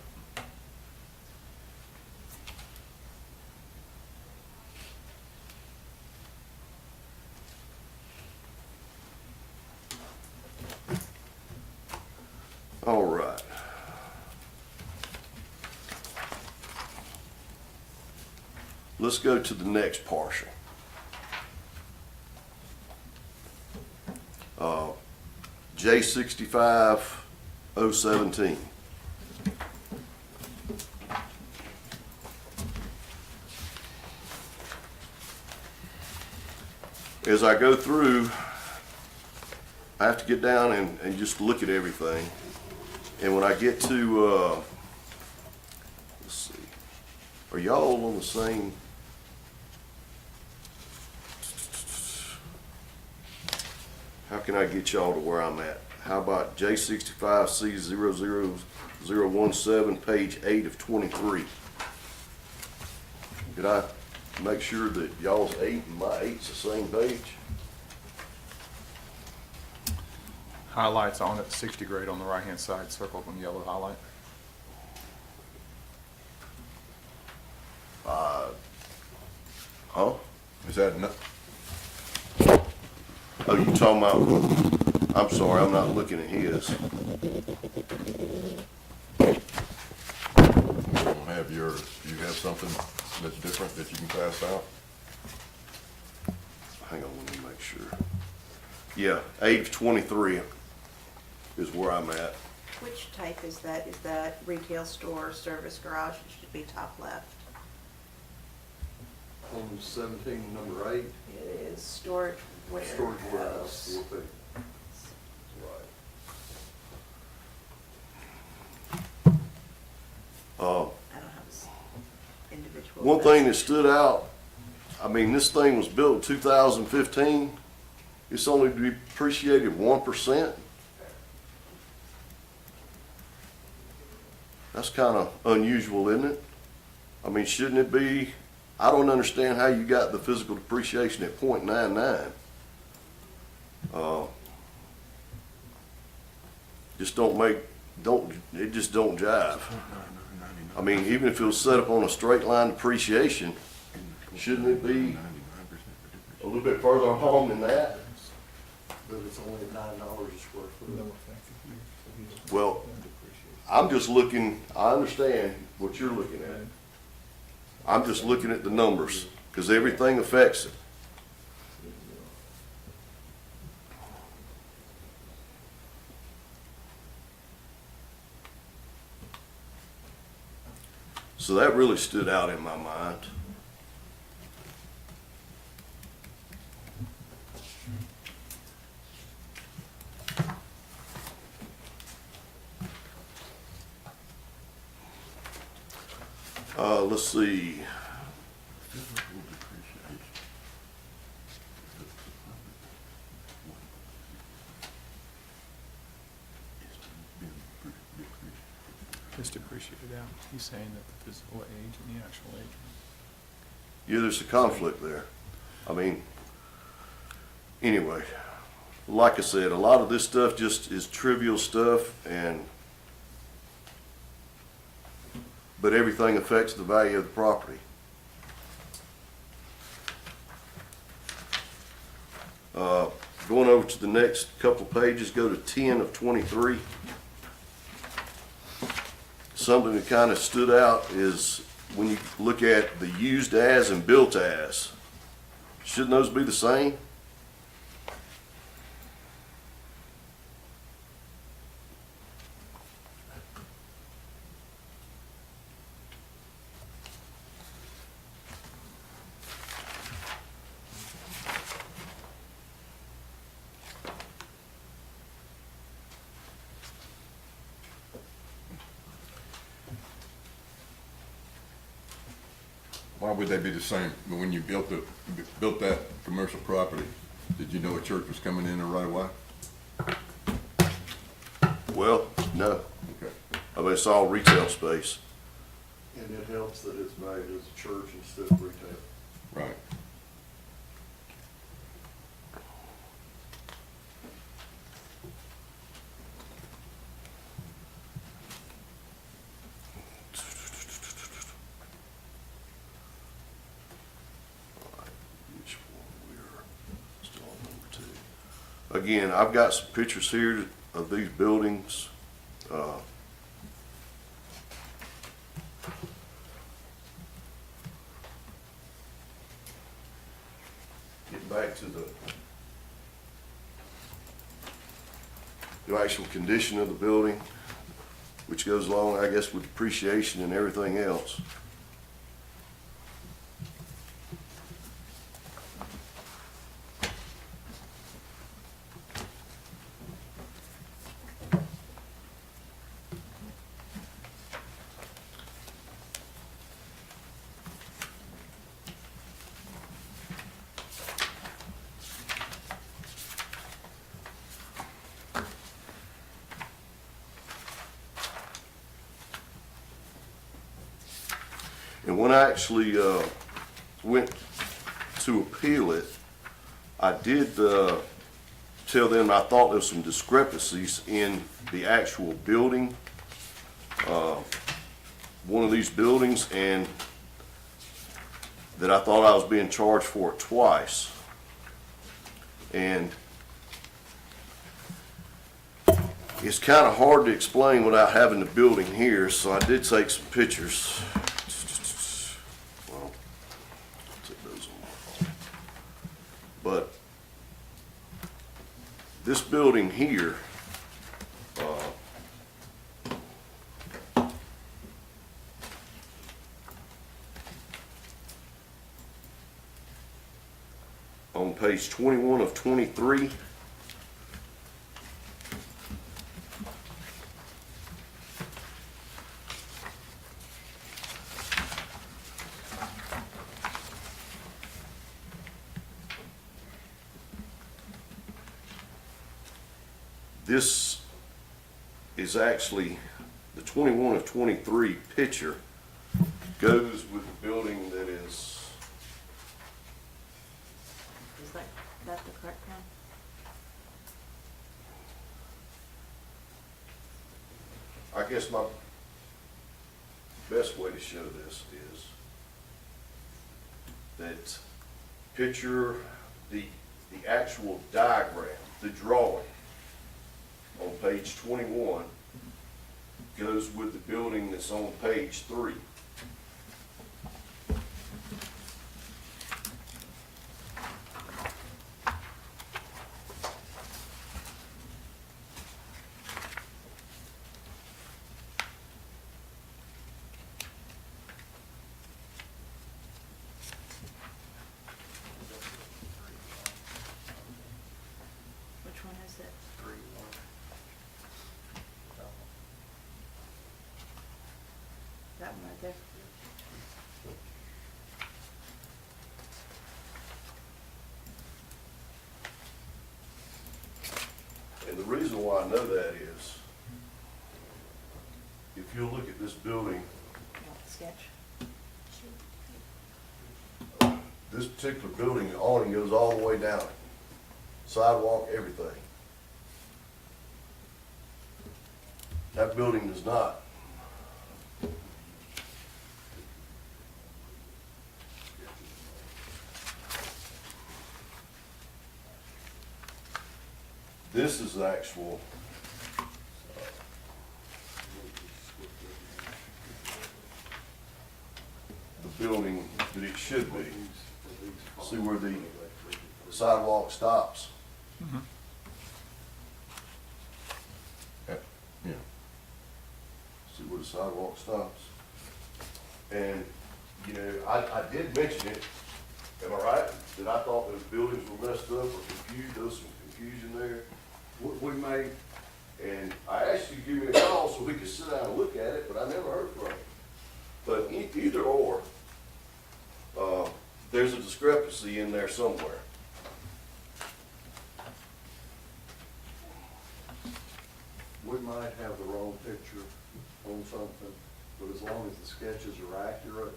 All right. Let's go to the next partial. J65-017. As I go through, I have to get down and just look at everything. And when I get to, let's see, are y'all on the same? How can I get y'all to where I'm at? How about J65C00017, page 8 of 23? Did I make sure that y'all's 8 and my 8's the same page? Highlights on it, 60 grade on the right-hand side, circled in yellow highlight. Huh? Is that enough? Oh, you talking about, I'm sorry, I'm not looking at his. You don't have yours. Do you have something that's different that you can pass out? Hang on, let me make sure. Yeah, 8 of 23 is where I'm at. Which type is that? Is that retail store, service garage? It should be top left. On 17, number 8. It is storage warehouse. Storage warehouse. I don't have this individual. One thing that stood out, I mean, this thing was built in 2015. It's only depreciated 1%. That's kind of unusual, isn't it? I mean, shouldn't it be? I don't understand how you got the physical depreciation at 0.99. Just it just don't jive. I mean, even if it was set up on a straight line depreciation, shouldn't it be a little bit further along than that? But it's only $9 a square foot. Well, I'm just looking, I understand what you're looking at. I'm just looking at the numbers, because everything affects it. So that really stood out in my mind. Let's see. Just depreciated out. He's saying that the physical age and the actual age. Yeah, there's a conflict there. I mean, anyway, like I said, a lot of this stuff just is trivial stuff, but everything affects the value of the property. Going over to the next couple of pages, go to 10 of 23. Something that kind of stood out is when you look at the used as and built as. Shouldn't those be the same? Why would they be the same? When you built that commercial property, did you know a church was coming in the right of way? Well, no. Okay. I mean, it's all retail space. And it helps that it's made as a church instead of retail. Right. Again, I've got some pictures here of these buildings. Get back to the actual condition of the building, which goes along, I guess, with depreciation and everything else. And when I actually went to appeal it, I did tell them I thought there was some discrepancies in the actual building, one of these buildings, and that I thought I was being charged for it twice. And it's kind of hard to explain without having the building here, so I did take some pictures. Well, take those on my phone. But this building here, on page 21 of 23, this is actually, the 21 of 23 picture goes with the building that is, Is that the correct one? I guess my best way to show this is that picture the actual diagram, the drawing on page 21 goes with the building that's on page 3. Which one is it? That one right there? And the reason why I know that is, if you look at this building, Sketch. this particular building, the awning goes all the way down, sidewalk, everything. That building does not. This is the actual the building that it should be. See where the sidewalk stops? Yeah. See where the sidewalk stops? And, you know, I did mention it, am I right? That I thought those buildings were messed up or confused, there was some confusion there. We made, and I asked you to give me a call so we could sit down and look at it, but I never heard from you. But either or, there's a discrepancy in there somewhere. We might have the wrong picture on something, but as long as the sketches are accurate,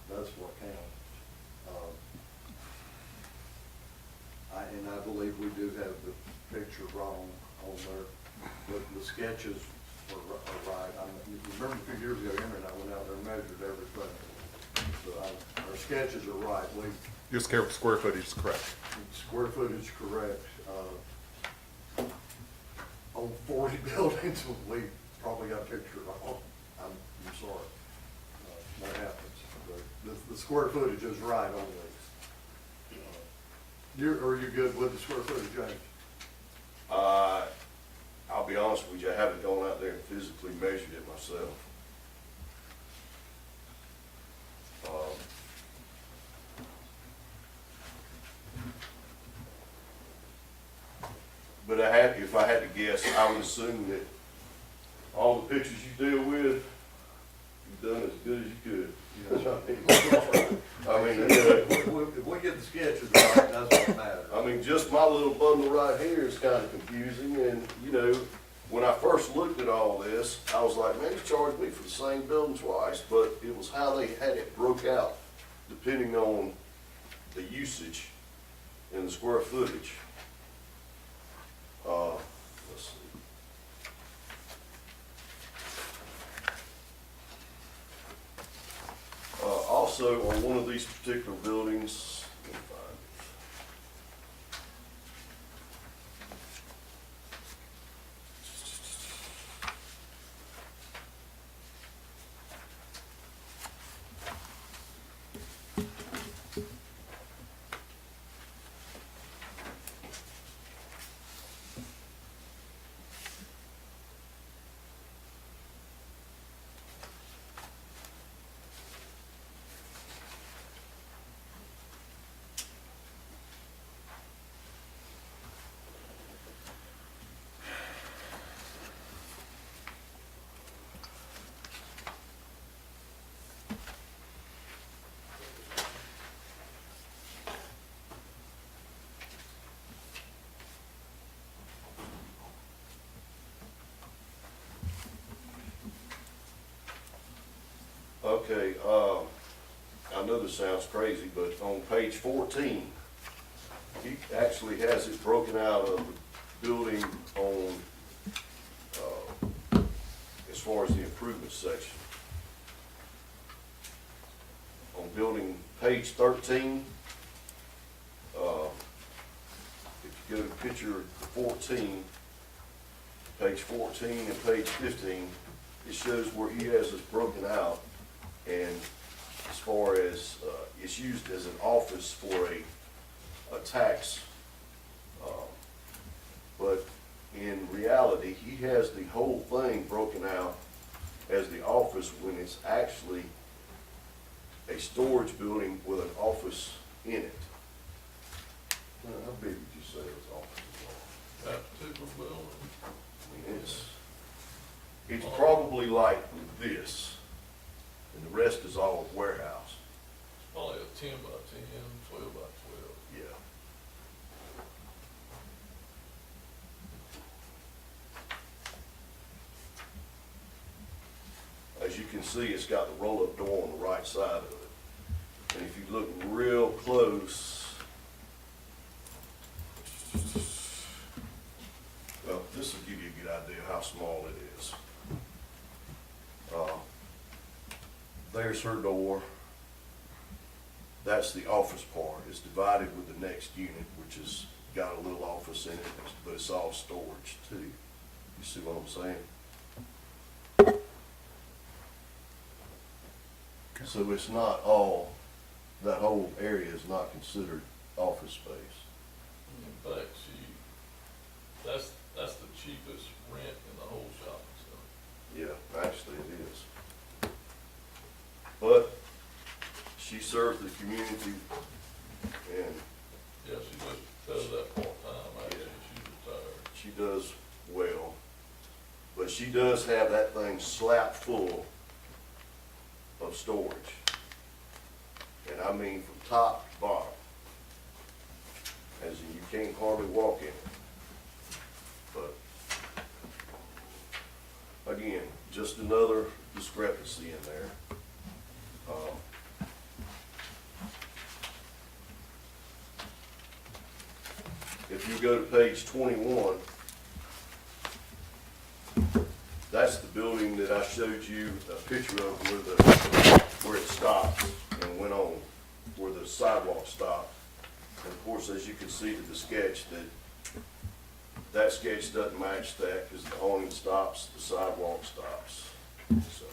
that's what counts. And I believe we do have the picture wrong on there, but the sketches are right. You remember a few years ago, Henry and I went out there and measured everything. So our sketches are right. Your square footage is correct. Square footage correct. on 40 buildings, we probably got a picture wrong. I'm sorry. What happens? But the square footage is right on these. Are you good with the square footage, James? I'll be honest with you, I haven't gone out there and physically measured it myself. But if I had to guess, I would assume that all the pictures you deal with, you've done as good as you could. I mean, If we get the sketches right, that's what matters. I mean, just my little bundle right here is kind of confusing, and, you know, when I first looked at all this, I was like, man, you charged me for the same building twice, but it was how they had it broke out, depending on the usage and the square footage. Let's see. Also, on one of these particular buildings, let me find it. Okay, I know this sounds crazy, but on page 14, he actually has it broken out of the building on, as far as the improvement section. On building page 13, if you go to picture 14, page 14 and page 15, it shows where he has this broken out. And as far as, it's used as an office for a tax, but in reality, he has the whole thing broken out as the office when it's actually a storage building with an office in it. How big would you say this office is? That particular building? I mean, it's probably like this. And the rest is all warehouse. Probably a 10 by 10, 12 by 12. Yeah. As you can see, it's got the roll-up door on the right side of it. And if you look real close, well, this will give you a good idea how small it is. There's her door. That's the office part. It's divided with the next unit, which has got a little office in it, but it's all storage too. You see what I'm saying? So it's not all, that whole area is not considered office space. In fact, that's the cheapest rent in the whole shopping center. Yeah, actually it is. But she serves the community and Yeah, she just does that part-time, actually, she's retired. she does well. But she does have that thing slapped full of storage. And I mean from top to bottom. As in you can't hardly walk in it. But again, just another discrepancy in there. If you go to page 21, that's the building that I showed you a picture of where it stopped and went on, where the sidewalk stopped. And of course, as you can see to the sketch, that that sketch doesn't match that because the awning stops, the sidewalk stops. So,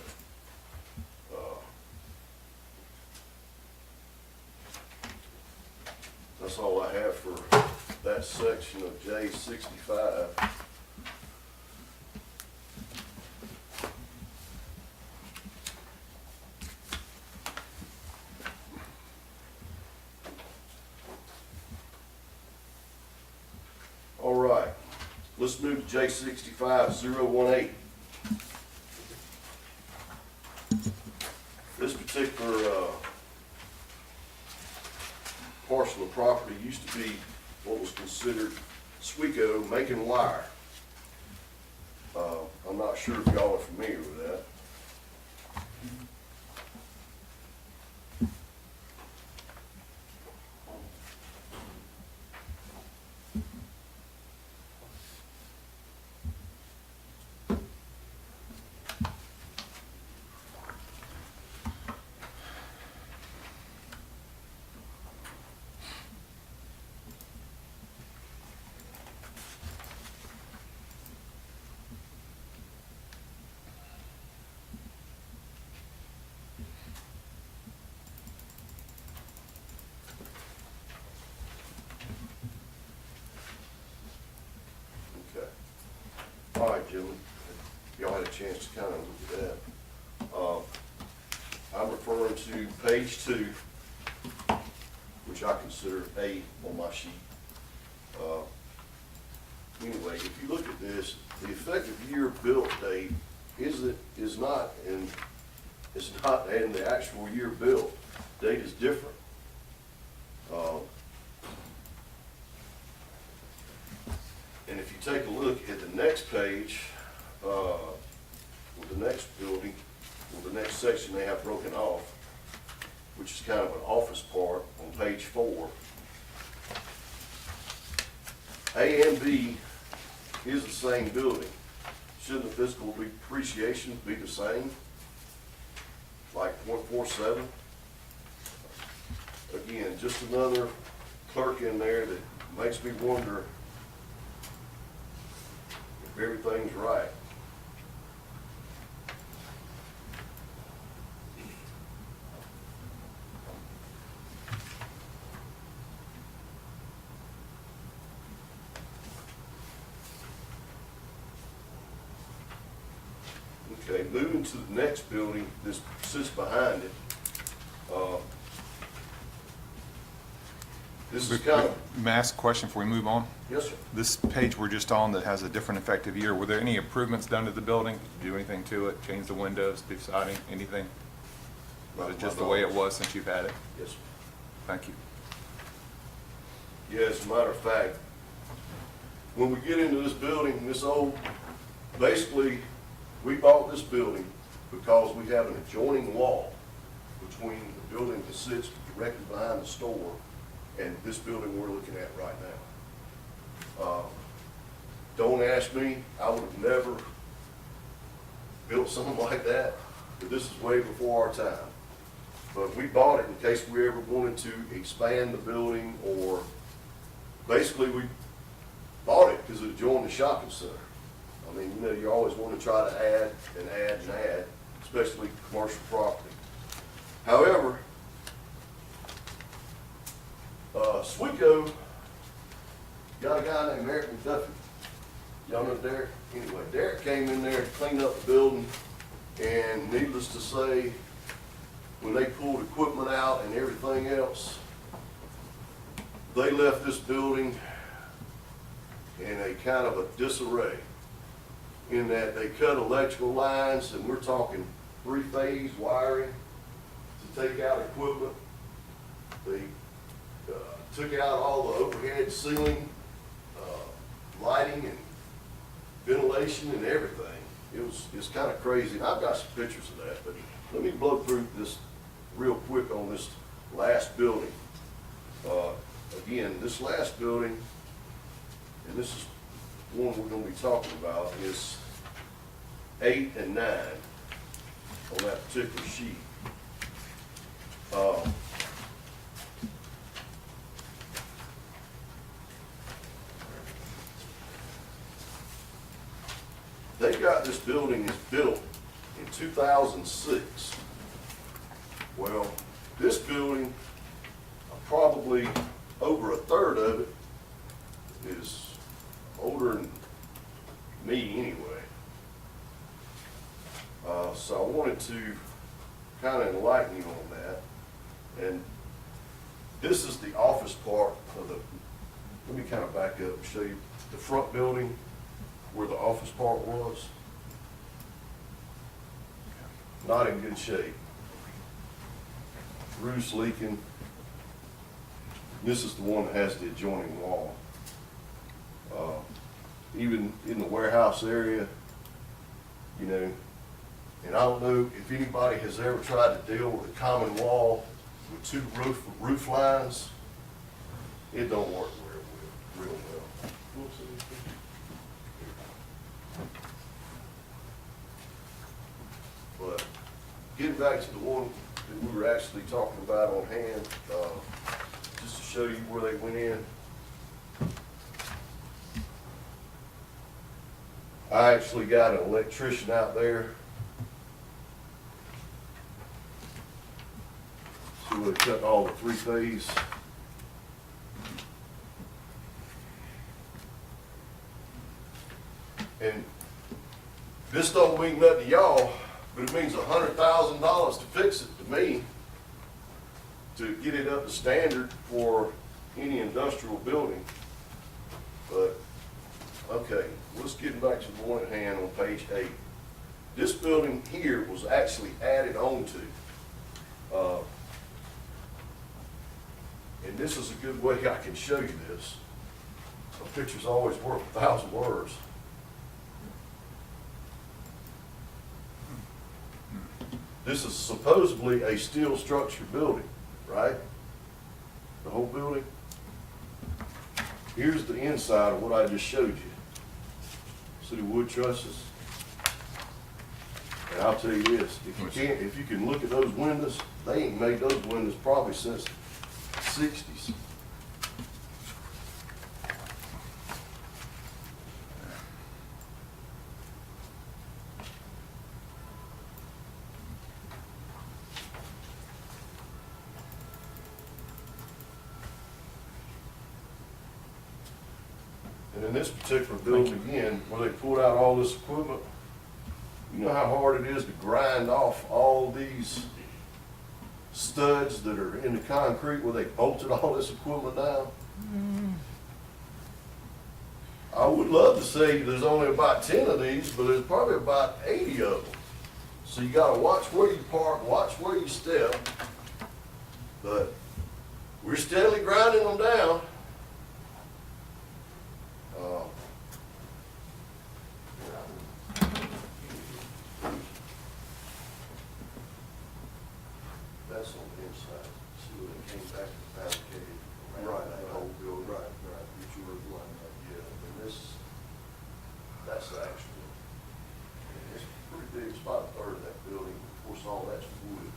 that's all I have for that section of J65. All right, let's move to J65018. This particular parcel of property used to be what was considered SWECO making wire. I'm not sure if y'all are familiar with that. Okay. All right, gentlemen, y'all had a chance to kind of look at that. I'm referring to page 2, which I consider A on my sheet. Anyway, if you look at this, the effective year built date is not in the actual year built. Date is different. And if you take a look at the next page, with the next building, with the next section they have broken off, which is kind of an office part on page 4. A and B is the same building. Shouldn't the physical depreciation be the same? Like 0.47? Again, just another clerk in there that makes me wonder if everything's right. Okay, moving to the next building, this sits behind it. This is kind of, May I ask a question before we move on? yes, sir. This page we're just on that has a different effective year, were there any improvements done to the building? Did you do anything to it? Change the windows, do siding, anything? Was it just the way it was since you've had it? Yes, sir. Thank you. Yeah, as a matter of fact, when we get into this building, basically, we bought this building because we have an adjoining wall between the building that sits directly behind the store and this building we're looking at right now. Don't ask me, I would have never built something like that, but this is way before our time. But we bought it in case we ever wanted to expand the building, or basically we bought it because it adjoined the shopping center. I mean, you know, you always want to try to add and add and add, especially commercial property. However, SWECO got a guy named Eric McDuffie. Y'all know Derek? Anyway, Derek came in there to clean up the building, and needless to say, when they pulled equipment out and everything else, they left this building in a kind of a disarray, in that they cut electrical lines, and we're talking 3-phase wiring to take out equipment. They took out all the overhead ceiling, lighting and ventilation and everything. It's kind of crazy, and I've got some pictures of that, but let me blow through this real quick on this last building. Again, this last building, and this is one we're going to be talking about, is 8 and 9 on that particular sheet. this building is built in 2006. Well, this building, probably over a third of it is older than me anyway. So I wanted to kind of enlighten you on that. And this is the office part of the, let me kind of back up and show you the front building where the office part was. Not in good shape. Roof's leaking. This is the one that has the adjoining wall. Even in the warehouse area, you know, and I don't know if anybody has ever tried to deal with a common wall with two roof lines. It don't work real well. But getting back to the one that we were actually talking about on hand, just to show you where they went in. I actually got an electrician out there. So we cut all the three-phase. And this don't mean nothing to y'all, but it means $100,000 to fix it to me, to get it up to standard for any industrial building. But, okay, let's get back to the one at hand on page 8. This building here was actually added on to. And this is a good way I can show you this. A picture's always worth 1,000 words. This is supposedly a steel structured building, right? The whole building. Here's the inside of what I just showed you. See the wood trusses? And I'll tell you this, if you can look at those windows, they ain't made those windows probably since the 60s. And in this particular building again, where they pulled out all this equipment, you know how hard it is to grind off all these studs that are in the concrete where they bolted all this equipment down? I would love to say there's only about 10 of these, but there's probably about 80 of them. So you gotta watch where you park, watch where you step. But we're steadily grinding them down. That's on the inside. See when it came back to fabricated. Right, the whole building. Right. That you were lining up. Yeah, and this, that's the actual. It's pretty big. It's about a third of that building. Of course, all that's wood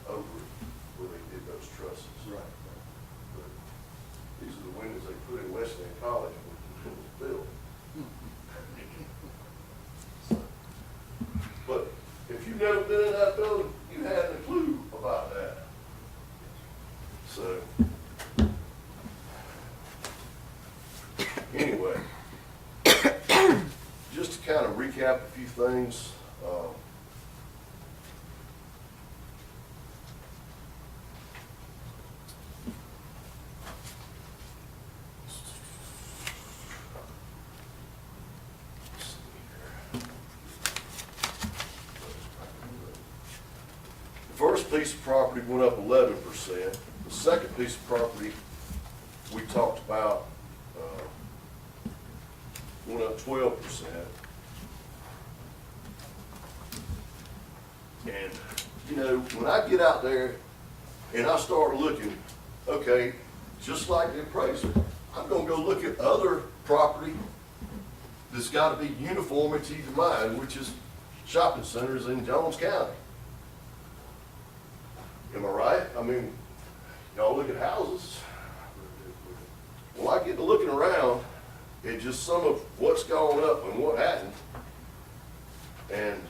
over it where they did those trusses. Right. But these are the windows they put in Wesleyan College when it was built. But if you've never been in that building, you hadn't a clue about that. So, anyway, just to kind of recap a few things. The first piece of property went up 11%. The second piece of property we talked about went up 12%. And, you know, when I get out there and I start looking, okay, just like the appraiser, I'm gonna go look at other property that's gotta be uniformity to mine, which is shopping centers in Jones County. Am I right? I mean, y'all look at houses. Well, I get to looking around at just some of what's gone up and what hasn't. And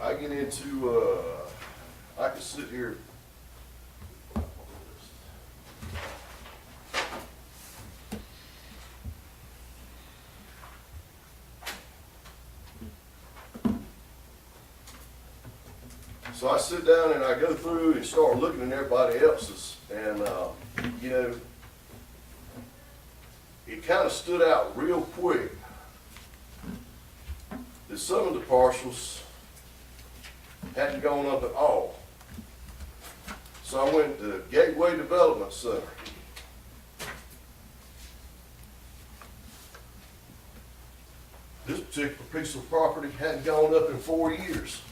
I get into, I can sit here. So I sit down and I go through and start looking at everybody else's, and, you know, it kind of stood out real quick that some of the parcels hadn't gone up at all. So I went to Gateway Development Center. This particular piece of property hadn't gone up in 4 years.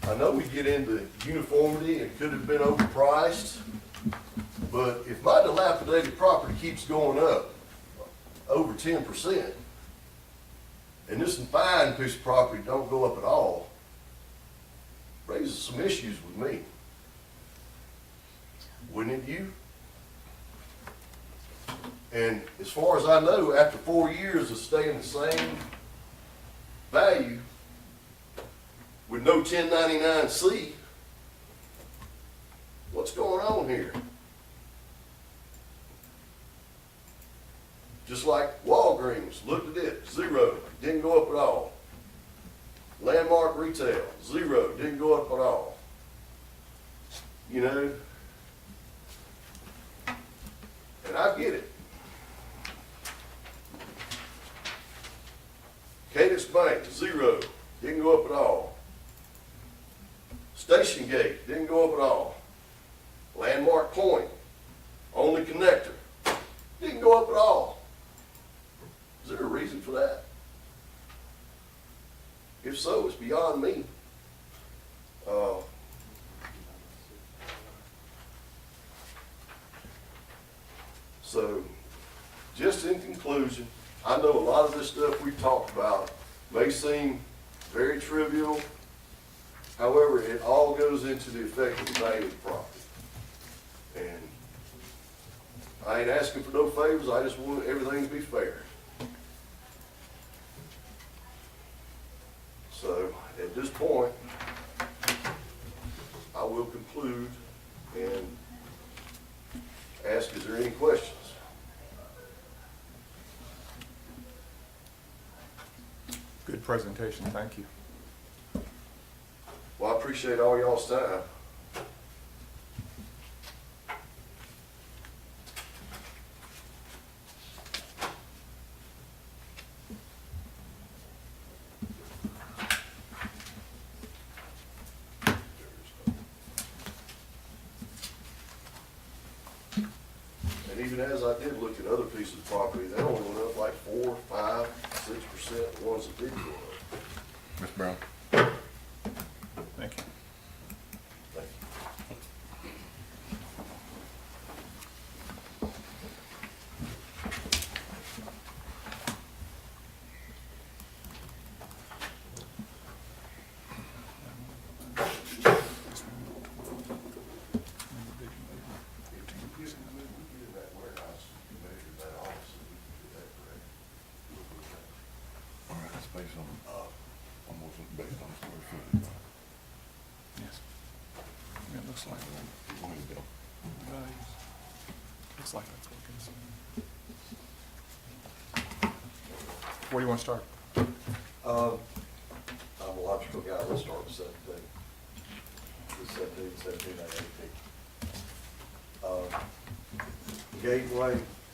I know we get into uniformity and could have been overpriced, but if my dilapidated property keeps going up over 10%, and this fine piece of property don't go up at all, raises some issues with me. Wouldn't it you? And as far as I know, after 4 years of staying the same value, with no 1099-C, what's going on here? Just like Walgreens, looked at it, 0, didn't go up at all. Landmark Retail, 0, didn't go up at all. You know, and I get it. Cadence Bank, 0, didn't go up at all. Station Gate, didn't go up at all. Landmark Point, only connector, didn't go up at all. Is there a reason for that? If so, it's beyond me. So, just in conclusion, I know a lot of this stuff we've talked about may seem very trivial. However, it all goes into the effective value of the property. And I ain't asking for no favors, I just want everything to be fair. So, at this point, I will conclude and ask, is there any questions? Good presentation, thank you. Well, I appreciate all y'all's time. And even as I did look at other pieces of property, they only went up like 4, 5, 6%, the ones that did go up. Ms. Brown? Thank you. Thank you. All right, it's based on, almost based on square footage. Yes. Yeah, it looks like values. Looks like that's what it is. Where do you want to start? I'm a logical guy, let's start with 17. The 17, 18. Gateway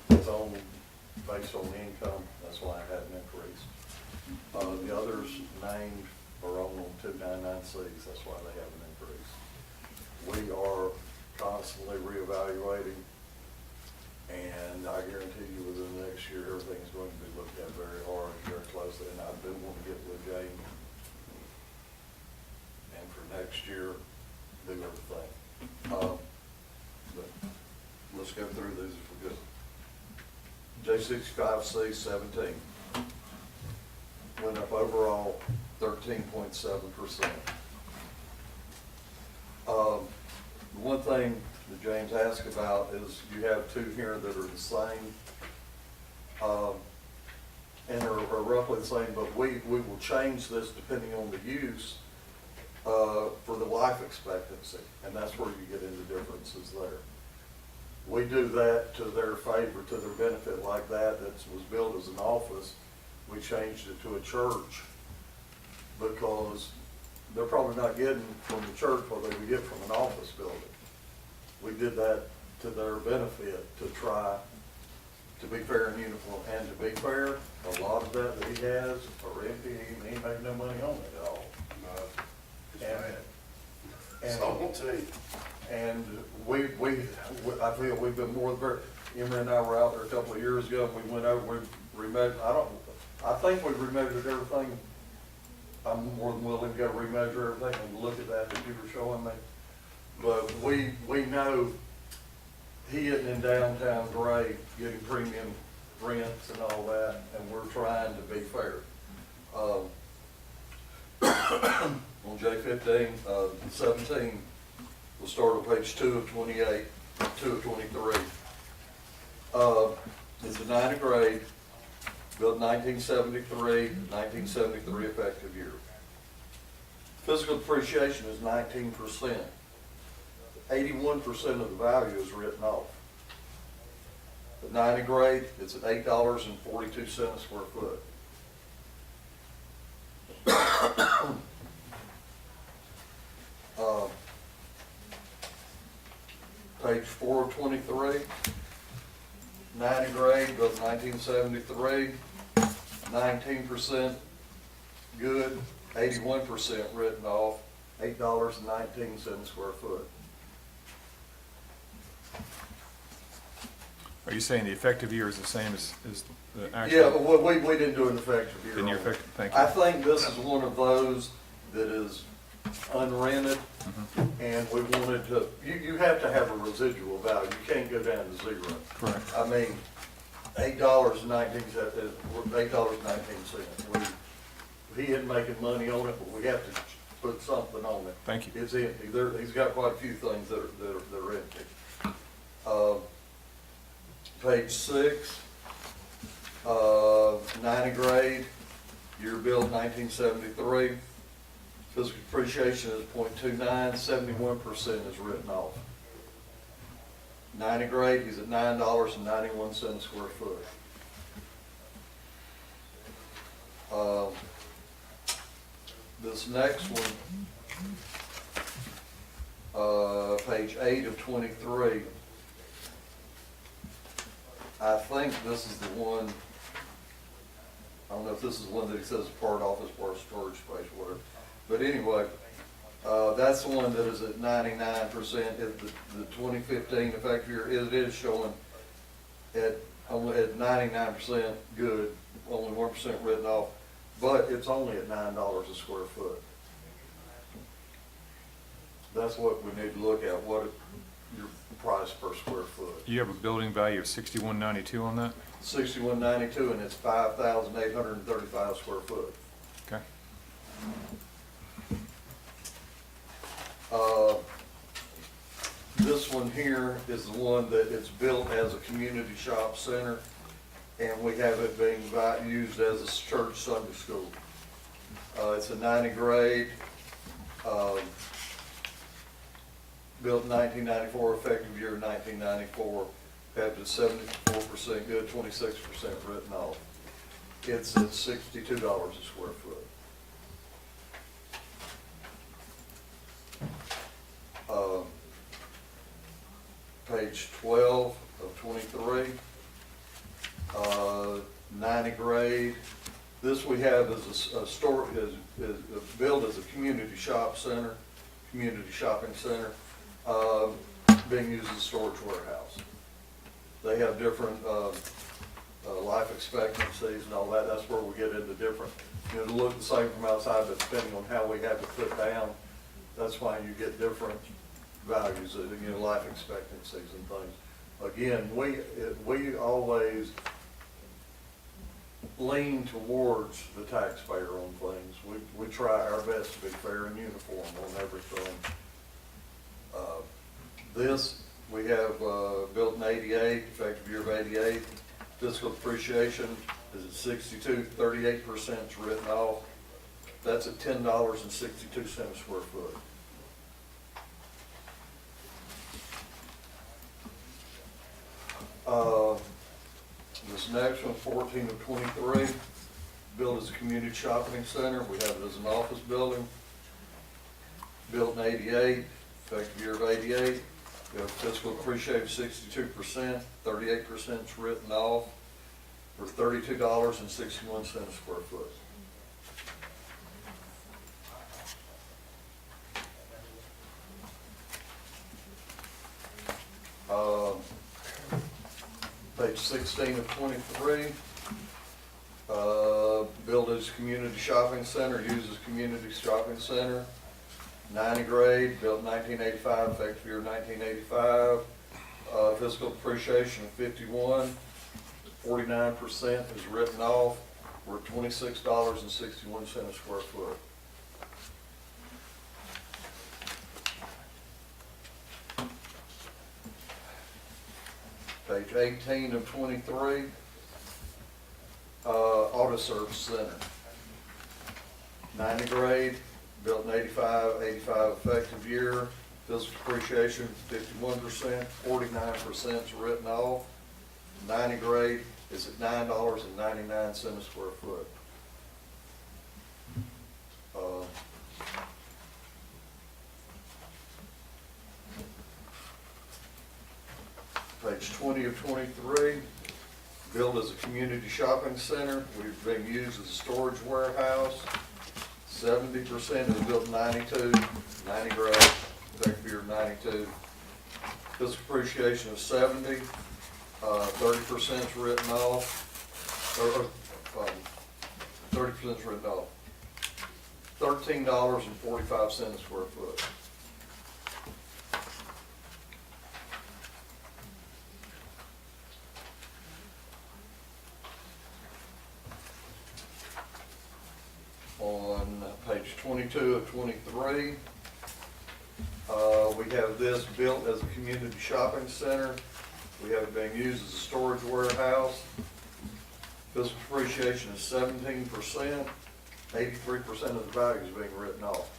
is on, based on income, that's why I had an increase. The others named are on 299Cs, that's why they have an increase. We are constantly reevaluating, and I guarantee you within the next year, everything's going to be looked at very hard, very closely, and I do want to get with Jamie. And for next year, do everything. But let's go through these if we could. J65C 17 went up overall 13.7%. The one thing that James asked about is you have two here that are the same. and are roughly the same, but we will change this depending on the use, for the life expectancy, and that's where you get into differences there. We do that to their favor, to their benefit, like that was built as an office. We changed it to a church because they're probably not getting from the church what they would get from an office building. We did that to their benefit, to try to be fair and uniform. And to be fair, a lot of that he has are empty, and he ain't making no money on it at all. And I won't tell you. and I feel we've been more than very, Emery and I were out there a couple of years ago, and we went over, we remeasured, I think we remeasured everything. I'm more than willing to go remeasure everything and look at that you were showing me. But we know he isn't in downtown Gray getting premium rents and all that, and we're trying to be fair. On J15, 17, we'll start on page 2 of 28, 2 of 23. It's a 9th grade, built 1973 effective year. Physical depreciation is 19%. 81% of the value is written off. The 9th grade, it's at $8.42 a square foot. Page 4 of 23, 9th grade, built 1973, 19% good, 81% written off, $8.19 a square foot. Are you saying the effective year is the same as the actual? Yeah, but we didn't do an effective year. Then you're on it. effective, thank you. I think this is one of those that is unrented, and we wanted to, you have to have a residual value. You can't go down to zero. Correct. I mean, $8.19. He isn't making money on it, but we have to put something on it. Thank you. It's empty. He's got quite a few things that are empty. Page 6, 9th grade, year built 1973. Physical depreciation is 0.29, 71% is written off. 9th grade, he's at $9.91 a square foot. This next one, page 8 of 23. I think this is the one, I don't know if this is the one that he says part office, part storage space, whatever. But anyway, that's the one that is at 99%. The 2015 effective year, it is showing only at 99% good, only 1% written off, but it's only at $9 a square foot. That's what we need to look at, what your price per square foot. You have a building value of $61.92 on that? $61.92, and it's 5,835 square foot. Okay. This one here is the one that it's built as a community shop center, and we have it being used as a church Sunday school. It's a 90 grade, built in 1994, effective year 1994, have to 74% good, 26% written off. It's at $62 a square foot. Page 12 of 23, 90 grade. This we have as a store, is built as a community shop center, community shopping center, being used as a storage warehouse. They have different life expectancies and all that. That's where we get into different, you know, to look the same from outside, but depending on how we have it put down, that's why you get different values, you know, life expectancies and things. Again, we always lean towards the taxpayer on things. We try our best to be fair and uniform on everything. This, we have built in 88, effective year of 88, fiscal depreciation is at 62, 38% is written off. That's at $10.62 a square foot. This next one, 14 of 23, built as a community shopping center. We have it as an office building. Built in 88, effective year of 88. We have fiscal appreciated 62%, 38% is written off for $32.61 a square foot. Page 16 of 23, built as community shopping center, used as community shopping center. 90 grade, built in 1985, effective year 1985. Fiscal appreciation of 51, 49% is written off. We're at $26.61 a square foot. Page 18 of 23, Auto Service Center. 90 grade, built in 85, 85 effective year. Fiscal depreciation 51%, 49% is written off. 90 grade is at $9.99 a square foot. Page 20 of 23, built as a community shopping center. We've been used as a storage warehouse. 70% is built in 92, 90 grade, effective year 92. Fiscal appreciation of 70, 30% is written off, 30% is written off. $13.45 a square foot. On page 22 of 23, we have this built as a community shopping center. We have it being used as a storage warehouse. Fiscal appreciation is 17%, 83% of the value is being written off.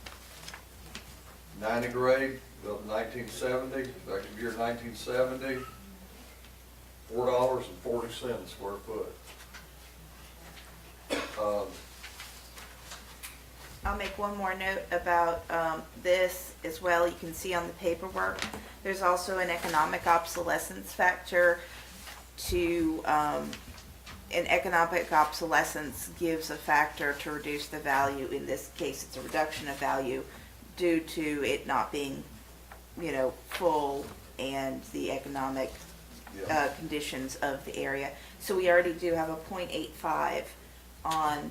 90 grade, built in 1970, effective year 1970, $4.40 a square foot. I'll make one more note about this as well. You can see on the paperwork, there's also an economic obsolescence factor to, an economic obsolescence gives a factor to reduce the value. In this case, it's a reduction of value due to it not being, full and the economic conditions of the area. So we already do have a 0.85 on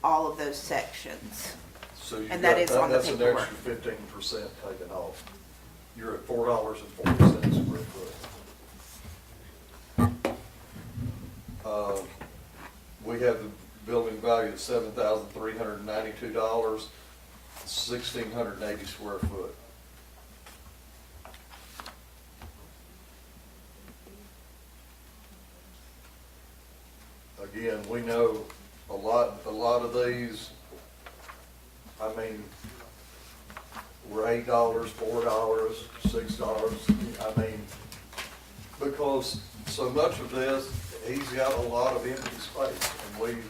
all of those sections. So you And that got- is on the that's an paperwork. extra 15% taken off. You're at $4.40 a square foot. We have the building value at $7,392, 1,680 square foot. Again, we know a lot of these, I mean, were $8, $4, $6. I mean, because so much of this, he's got a lot of empty space, and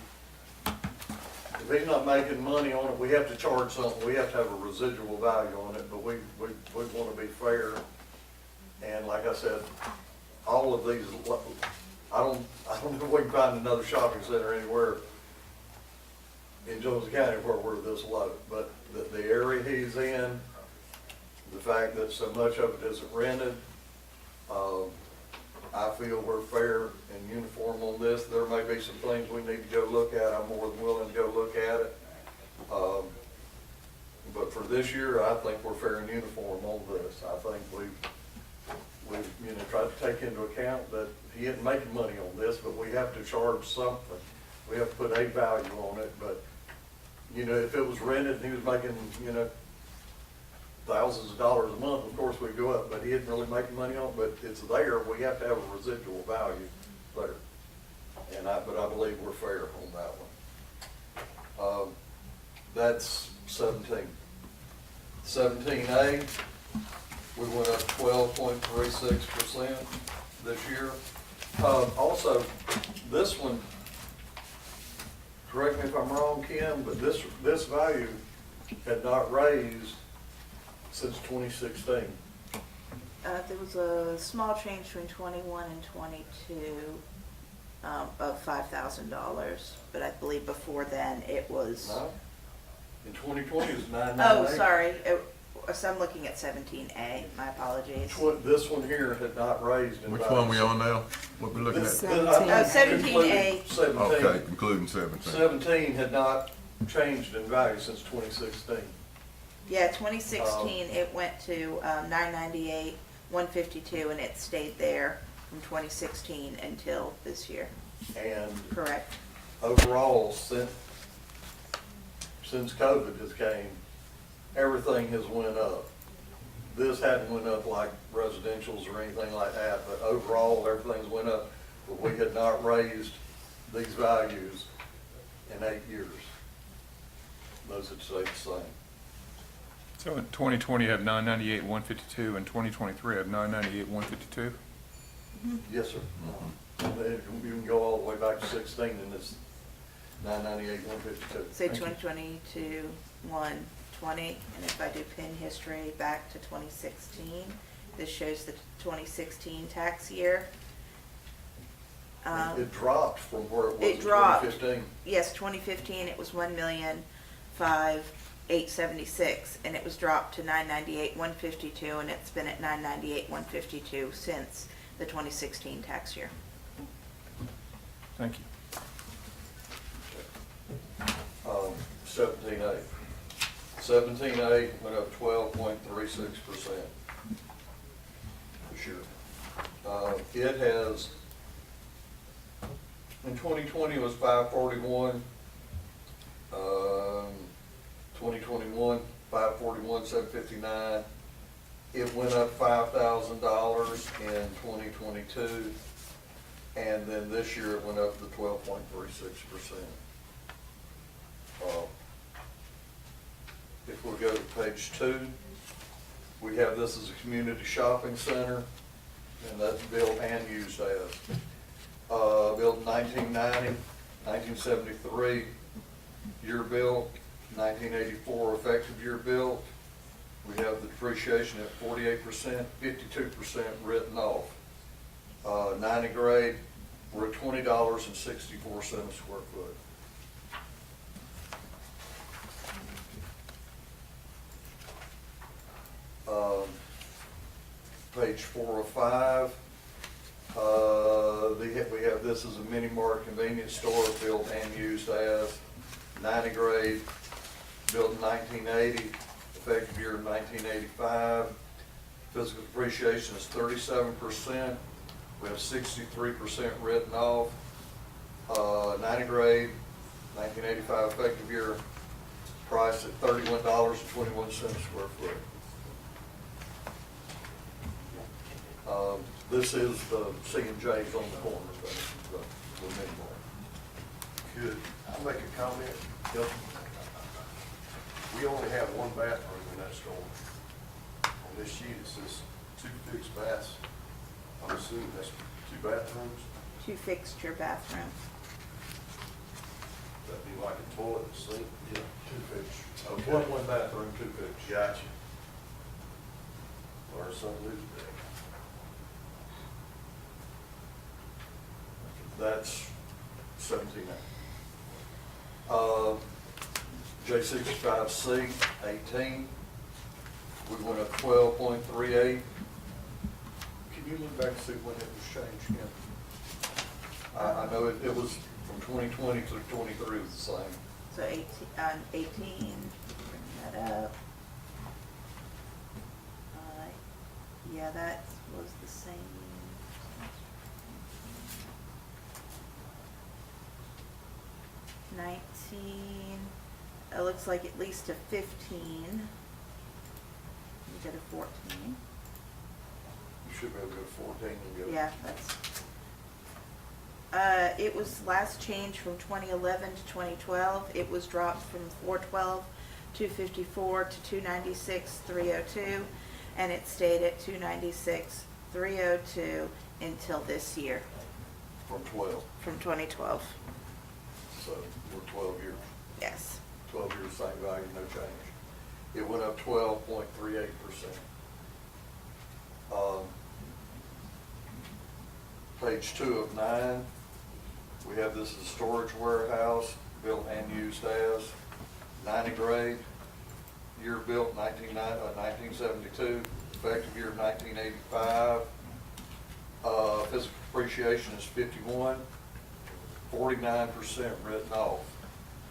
if he's not making money on it, we have to charge something. We have to have a residual value on it, but we want to be fair. And like I said, all of these, I don't know if we can find another shopping center anywhere in Jones County where we're this low, but the area he's in, the fact that so much of it isn't rented, I feel we're fair and uniform on this. There may be some things we need to go look at. I'm more than willing to go look at it. But for this year, I think we're fair and uniform on this. I think we've tried to take into account that he isn't making money on this, but we have to charge something. We have to put a value on it, but, if it was rented and he was making, thousands of dollars a month, of course we'd go up, but he isn't really making money on it, but it's there. We have to have a residual value there. but I believe we're fair on that one. That's 17. 17A, we went up 12.36% this year. Also, this one, correct me if I'm wrong, Kim, but this value had not raised since 2016. There was a small change between 21 and 22 of $5,000, but I believe before then it was. No? In 2020, it was 998. Oh, sorry. So I'm looking at 17A. My apologies. This one here had not raised in Which value. one we on now? What we looking This- at? this- Oh, 17A. 17. Okay, including 17. 17 had not changed in value since 2016. Yeah, 2016 it went to 998, 152, and it stayed there from 2016 until this year. And Correct. overall, since COVID has came, everything has went up. This hadn't went up like residential's or anything like that, but overall, everything's went up. But we had not raised these values in 8 years. Those had stayed the same. So in 2020 had 998, 152, and 2023 had 998, 152? Yes, sir. And then you can go all the way back to 16 and it's 998, 152. Say 2022, 120, and if I do pin history back to 2016, this shows the 2016 tax year. It dropped from where it was It in dropped. 2015. Yes, 2015, it was 1,005,876, and it was dropped to 998, 152, and it's been at 998, 152 since the 2016 tax year. Thank you. 17A. 17A went up 12.36% this year. It has, in 2020 was 541. 2021, 541, 759. It went up $5,000 in 2022, and then this year it went up to 12.36%. If we go to page 2, we have this as a community shopping center, and that's built and used as. Built in 1990, 1973, year built, 1984 effective year built. We have the depreciation at 48%, 52% written off. 90 grade, we're at $20.64 a square foot. Page 4 of 5. We have this as a mini mart convenience store built and used as. 90 grade, built in 1980, effective year 1985. Physical depreciation is 37%. We have 63% written off. 90 grade, 1985 effective year, price at $31.21 a square foot. This is the C&J's on the corner, the mini mart. Could I make a comment? Yep. We only have one bathroom in that store. On this sheet, it says 2 fixed baths. I'm assuming that's 2 bathrooms. 2 fixture bathrooms. That'd be like a toilet and sink. Yeah. 2 fixtures. Okay. One bathroom, 2 fixtures. Gotcha. Learn something new today. That's 17A. J65C, 18. We went up 12.38. Can you look back and see when it was changed again? I know it was from 2020 to 23 was the same. So 18, bring that up. Yeah, that was the same. 19, it looks like at least a 15. You did a 14. You should be able to go to 14 and go. Yeah, that's, It was last changed from 2011 to 2012. It was dropped from 412, 254 to 296, 302, and it stayed at 296, 302 until this year, From 12, from 2012. so we're 12 years. Yes. 12 years, same value, no change. It went up 12.38%. Page 2 of 9, we have this as a storage warehouse, built and used as, 90 grade, year built 1972, effective year 1985. Physical depreciation is 51, 49% written off.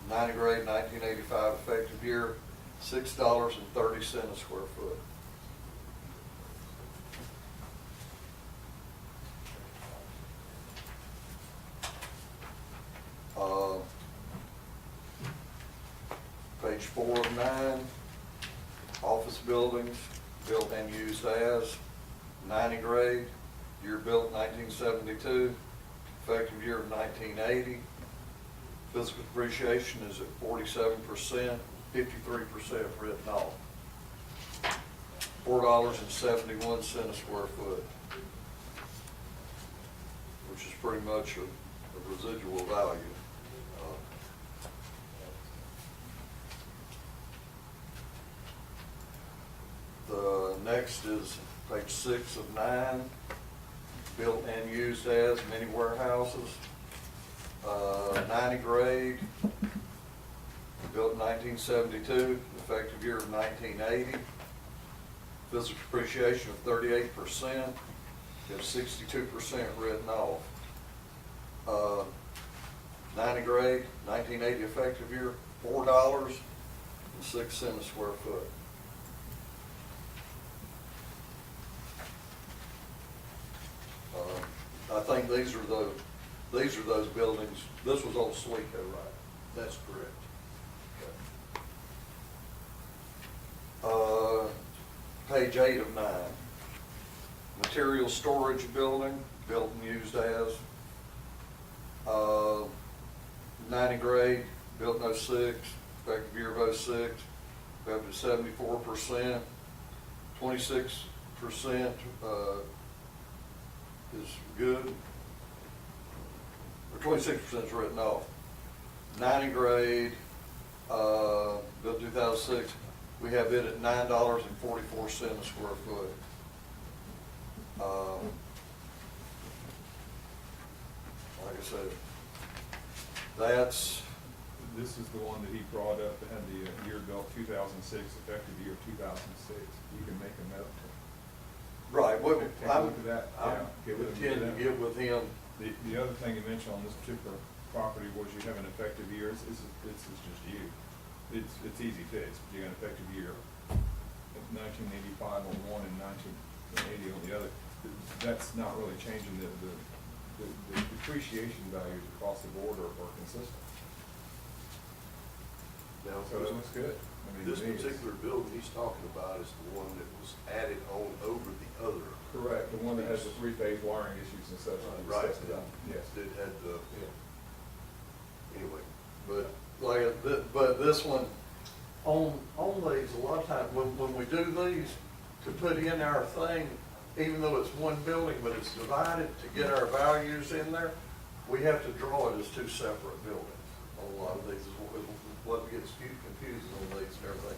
90 grade, 1985, effective year, $6.30 a square foot. Page 4 of 9, office buildings, built and used as, 90 grade, year built 1972, effective year of 1980. Physical depreciation is at 47%, 53% written off. $4.71 a square foot, which is pretty much a residual value. The next is page 6 of 9, built and used as mini warehouses, 90 grade, built in 1972, effective year of 1980. Physical depreciation of 38%, have 62% written off. 90 grade, 1980 effective year, $4.06 a square foot. I think these are those buildings. This was old Slico, right? That's correct. Page 8 of 9. Material storage building, built and used as. 90 grade, built in 06, effective year of 06, up to 74%. 26% is good, or 26% is written off. 90 grade, built 2006, we have it at $9.44 a square foot. Like I said, that's, This is the one that he brought up that had the year built 2006, effective year 2006. You can make a note. right, what, Take a look at that. I Yeah, get with him. intend to get with him. The other thing you mentioned on this particular property was you have an effective year. This is just you. It's easy fix. You got an effective year, 1985 on one and 1980 on the other. That's not really changing the depreciation values across the board are consistent. Now, So it looks good. I mean, this to me, it's- particular building he's talking about is the one that was added on over the other. Correct, the one that has the three-phase wiring issues and such. that we Right, discussed about. Yes. that had the, anyway. But this one, on these, a lot of times, when we do these, to put in our thing, even though it's one building, but it's divided to get our values in there, we have to draw it as two separate buildings. On a lot of these is what gets confusing on these and everything.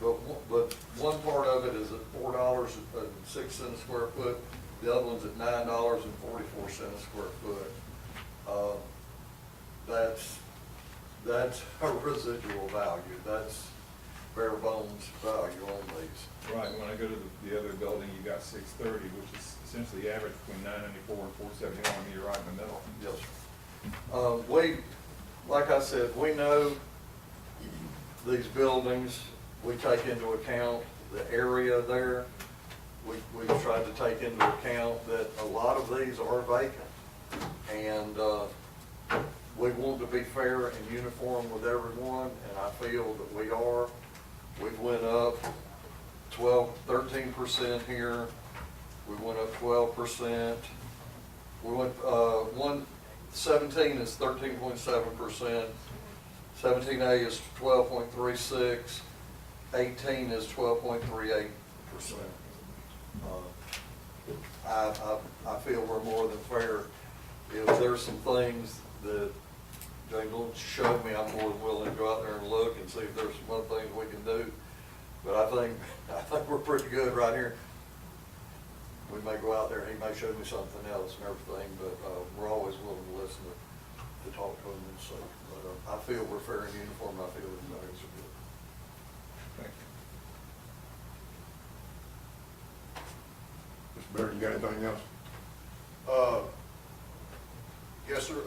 But one part of it is at $4.06 a square foot, the other one's at $9.44 a square foot. That's a residual value, that's bare bones value on these. Right, when I go to the other building, you got 630, which is essentially average between 994 and 471, and you're right in the middle. Yes, sir. Like I said, we know these buildings, we take into account the area there. We tried to take into account that a lot of these are vacant. And we want to be fair and uniform with everyone, and I feel that we are. We went up 13% here. We went up 12%. We went, 17 is 13.7%, 17A is 12.36, 18 is 12.38%. I feel we're more than fair. If there's some things that James will show me, I'm more than willing to go out there and look and see if there's some other things we can do. But I think we're pretty good right here. We may go out there and he may show me something else and everything, but, we're always willing to listen to talk to him and so. But, I feel we're fair and uniform, I feel the values are good. Thank you. Mr. Barrett, you got anything else? Yes, sir.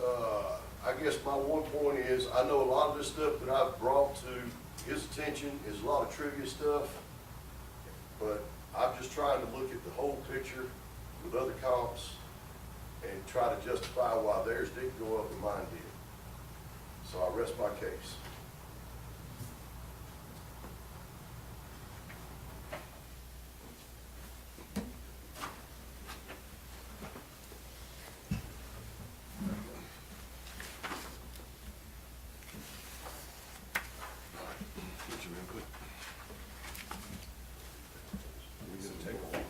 I guess my one point is, I know a lot of this stuff that I've brought to his attention is a lot of trivia stuff, but I'm just trying to look at the whole picture with other comps and try to justify why theirs didn't go up and mine did. So I rest my case. What's your input? We can take a walk.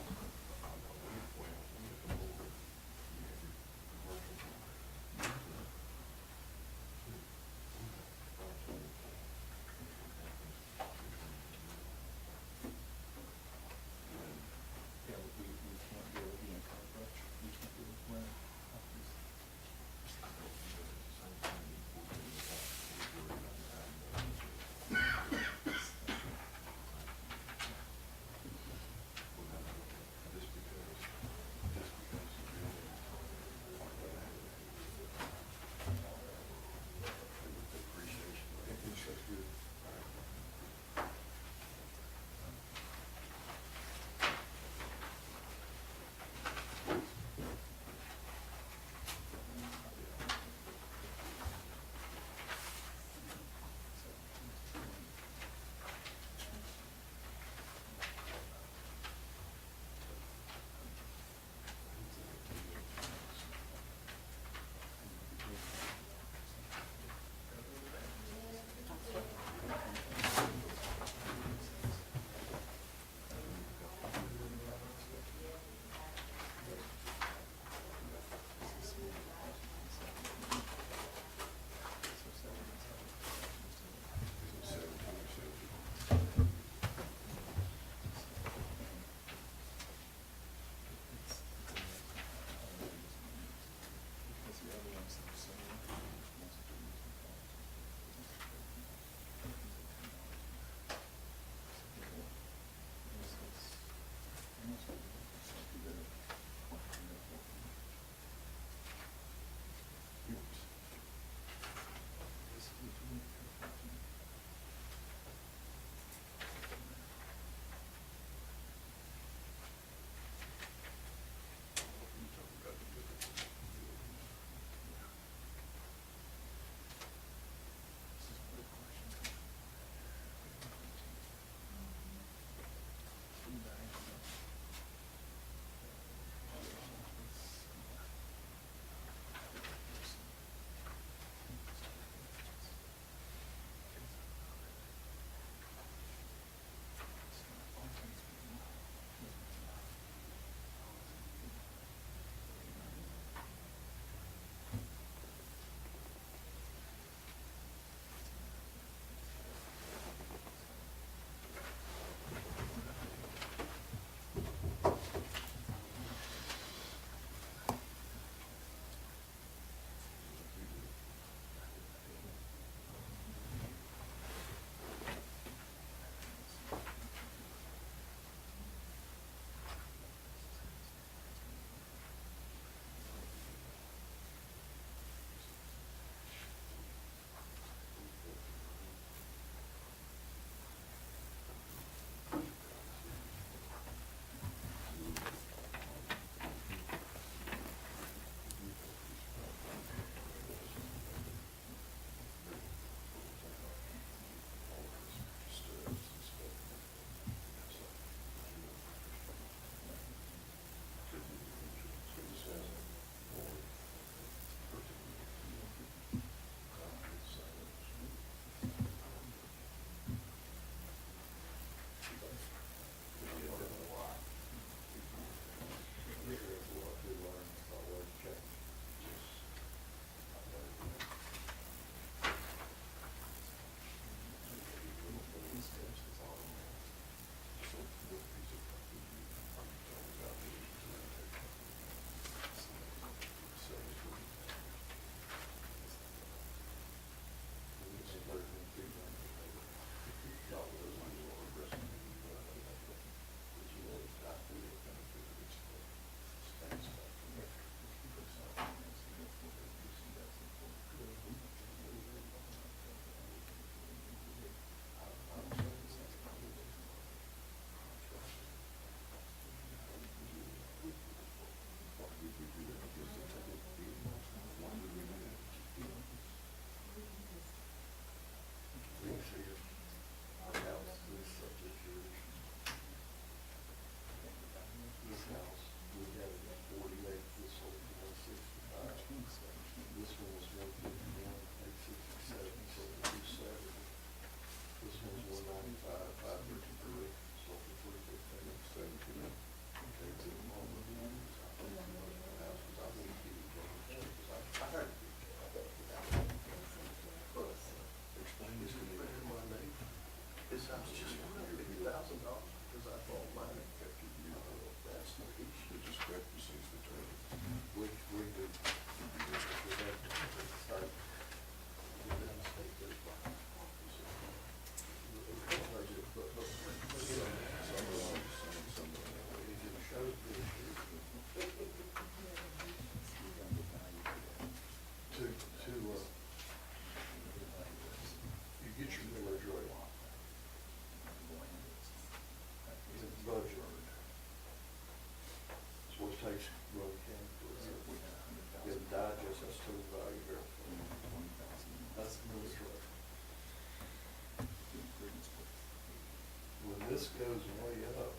this goes way up,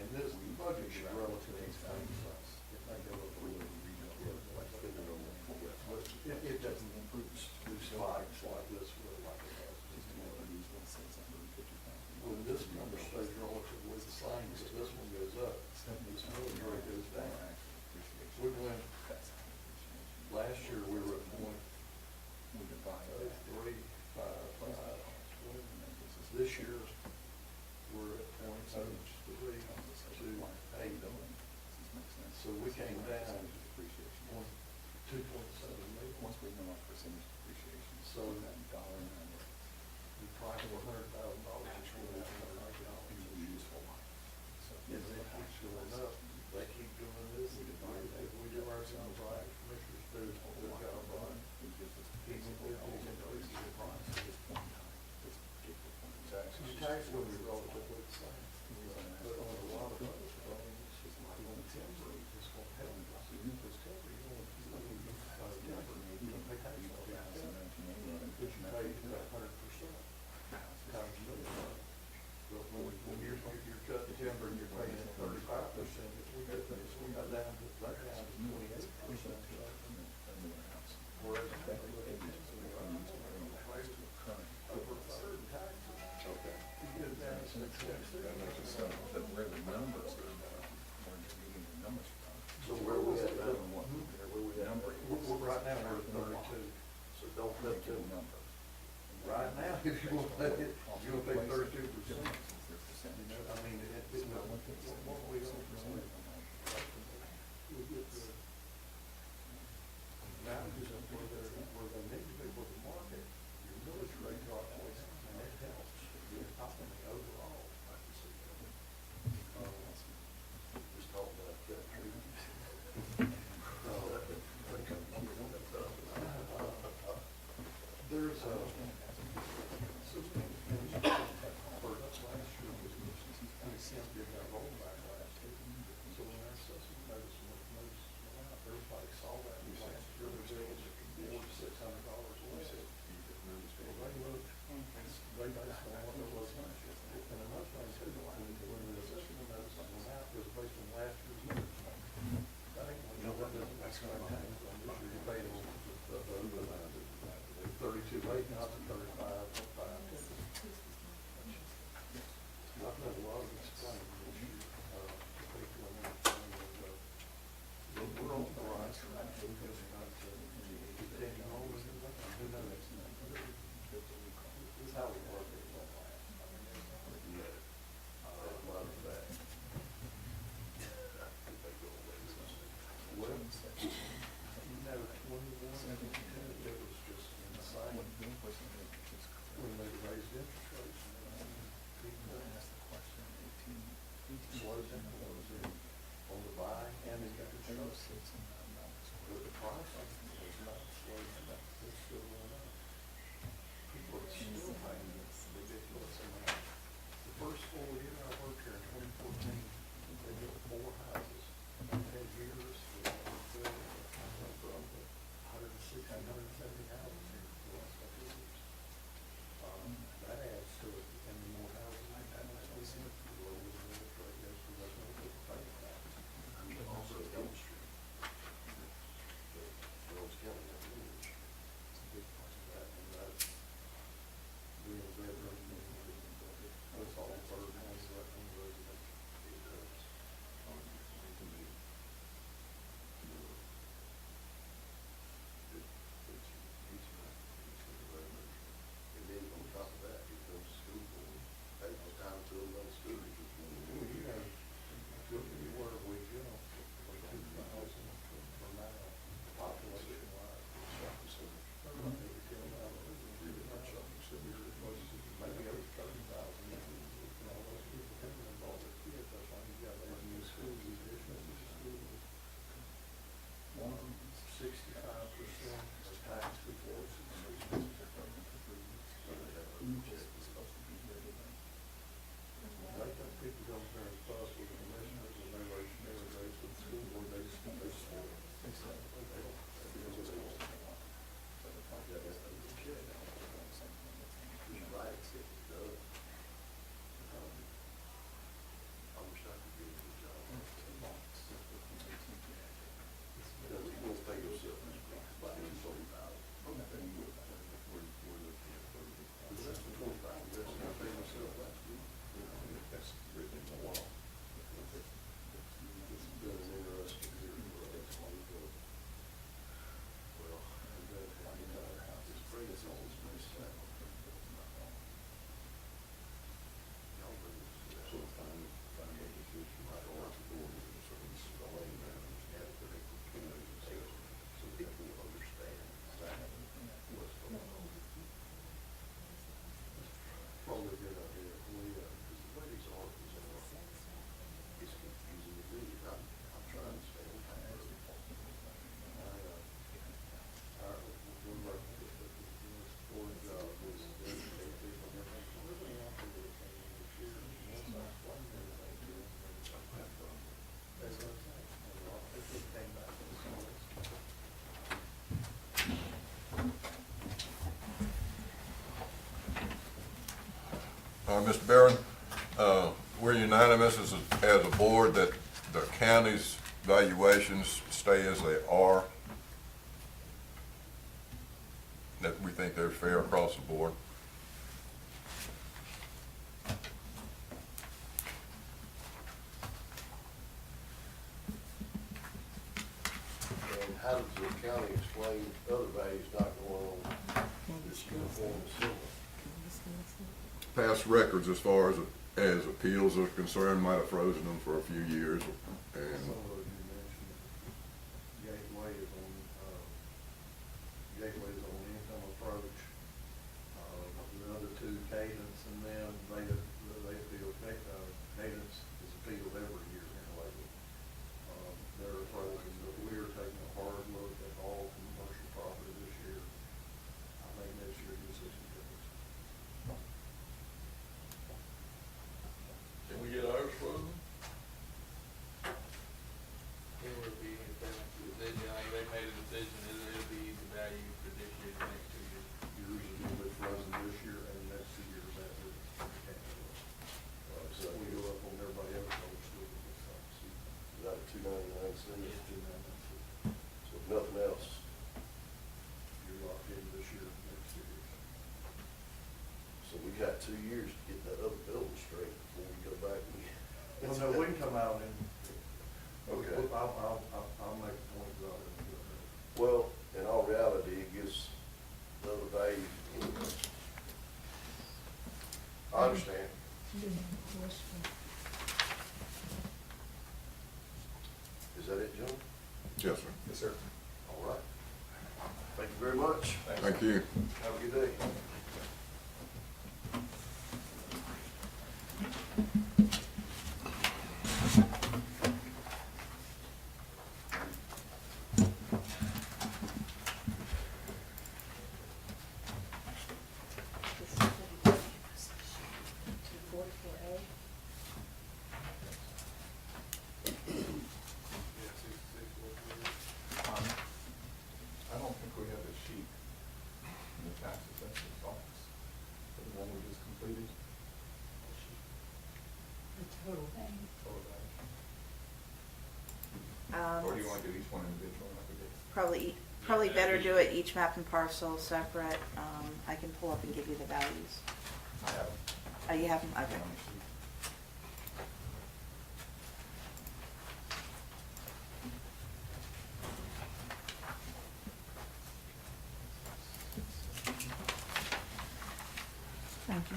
and this budget is relatively stable. But it doesn't do spikes like this would, like it has. When this number stays relatively the same, but this one goes up, this millage rate goes down. We went, last year we were at point 355. This year, we're at point 328. So we came down 2.7 million. Once we know our percentage depreciation. So the price of $100,000 is really useful. And they keep going up, they keep doing this, if we do our job right, commissioners do their job right, even if they're increasing the price. Your tax will be relatively the same, but on a lot of other things, like on timber, it's going to help. You don't pay tax on that, but you pay 100% times million. But when you're cutting timber and you're paying 35%, if we got this, we got down to 28%. Whereas if we look at this, we are over a third in taxes. Okay. You get it down to 6.6. But where the numbers are, where you're getting the numbers from. So where we at now? Number. Right now, we're at 32, so don't let them. Number. Right now, if you want to pay it, you're gonna pay 32%. You know, I mean, what we don't know. We get the values up where they need to be with the market, your millage rate drops, and it helps the economy overall. Just talk about that. There's a system for us last year, and it can't be that rollback last year. So when our assessment notice went out, everybody saw that last year, there was 4 Mr. Barron, we're unanimous as a board that the county's valuations stay as they are. That we think they're fair across the board. And how does the county explain other values not going on this uniform and similar? Past records as far as appeals are concerned might have frozen them for a few years, and Some of those you mentioned, Gateway is on income approach. The other two, Cadence, and then they appeal, Cadence is appealed every year here lately. They're approaching, but we are taking a hard look at all commercial property this year. I think next year you'll see some difference. can we get ours frozen? It would be, if they made a decision, it'll be the value for this year, the next 2 years. Yours is going to be frozen this year and the next 2 years after. So we go up on everybody else, we're still going to see. Is that $2.99? It's $2.99. So if nothing else, you're locked in this year, next 2 years. So we got 2 years to get that other building straight before we go back and. Well, no, we can come out and. Okay. I'll make a point about it. Well, in all reality, it gives the other value anyway. I understand. Is that it, John? Yes, sir. Yes, sir. All right. Thank you very much. Thank you. Have a good day. I don't think we have a sheet in the tax assessor's office for the one we just completed. Total value. Or do you want to do each one individually like we did? Probably better do it each map and parcel separate. I can pull up and give you the values. I have. Oh, you have them? Okay. On the sheet. Thank you.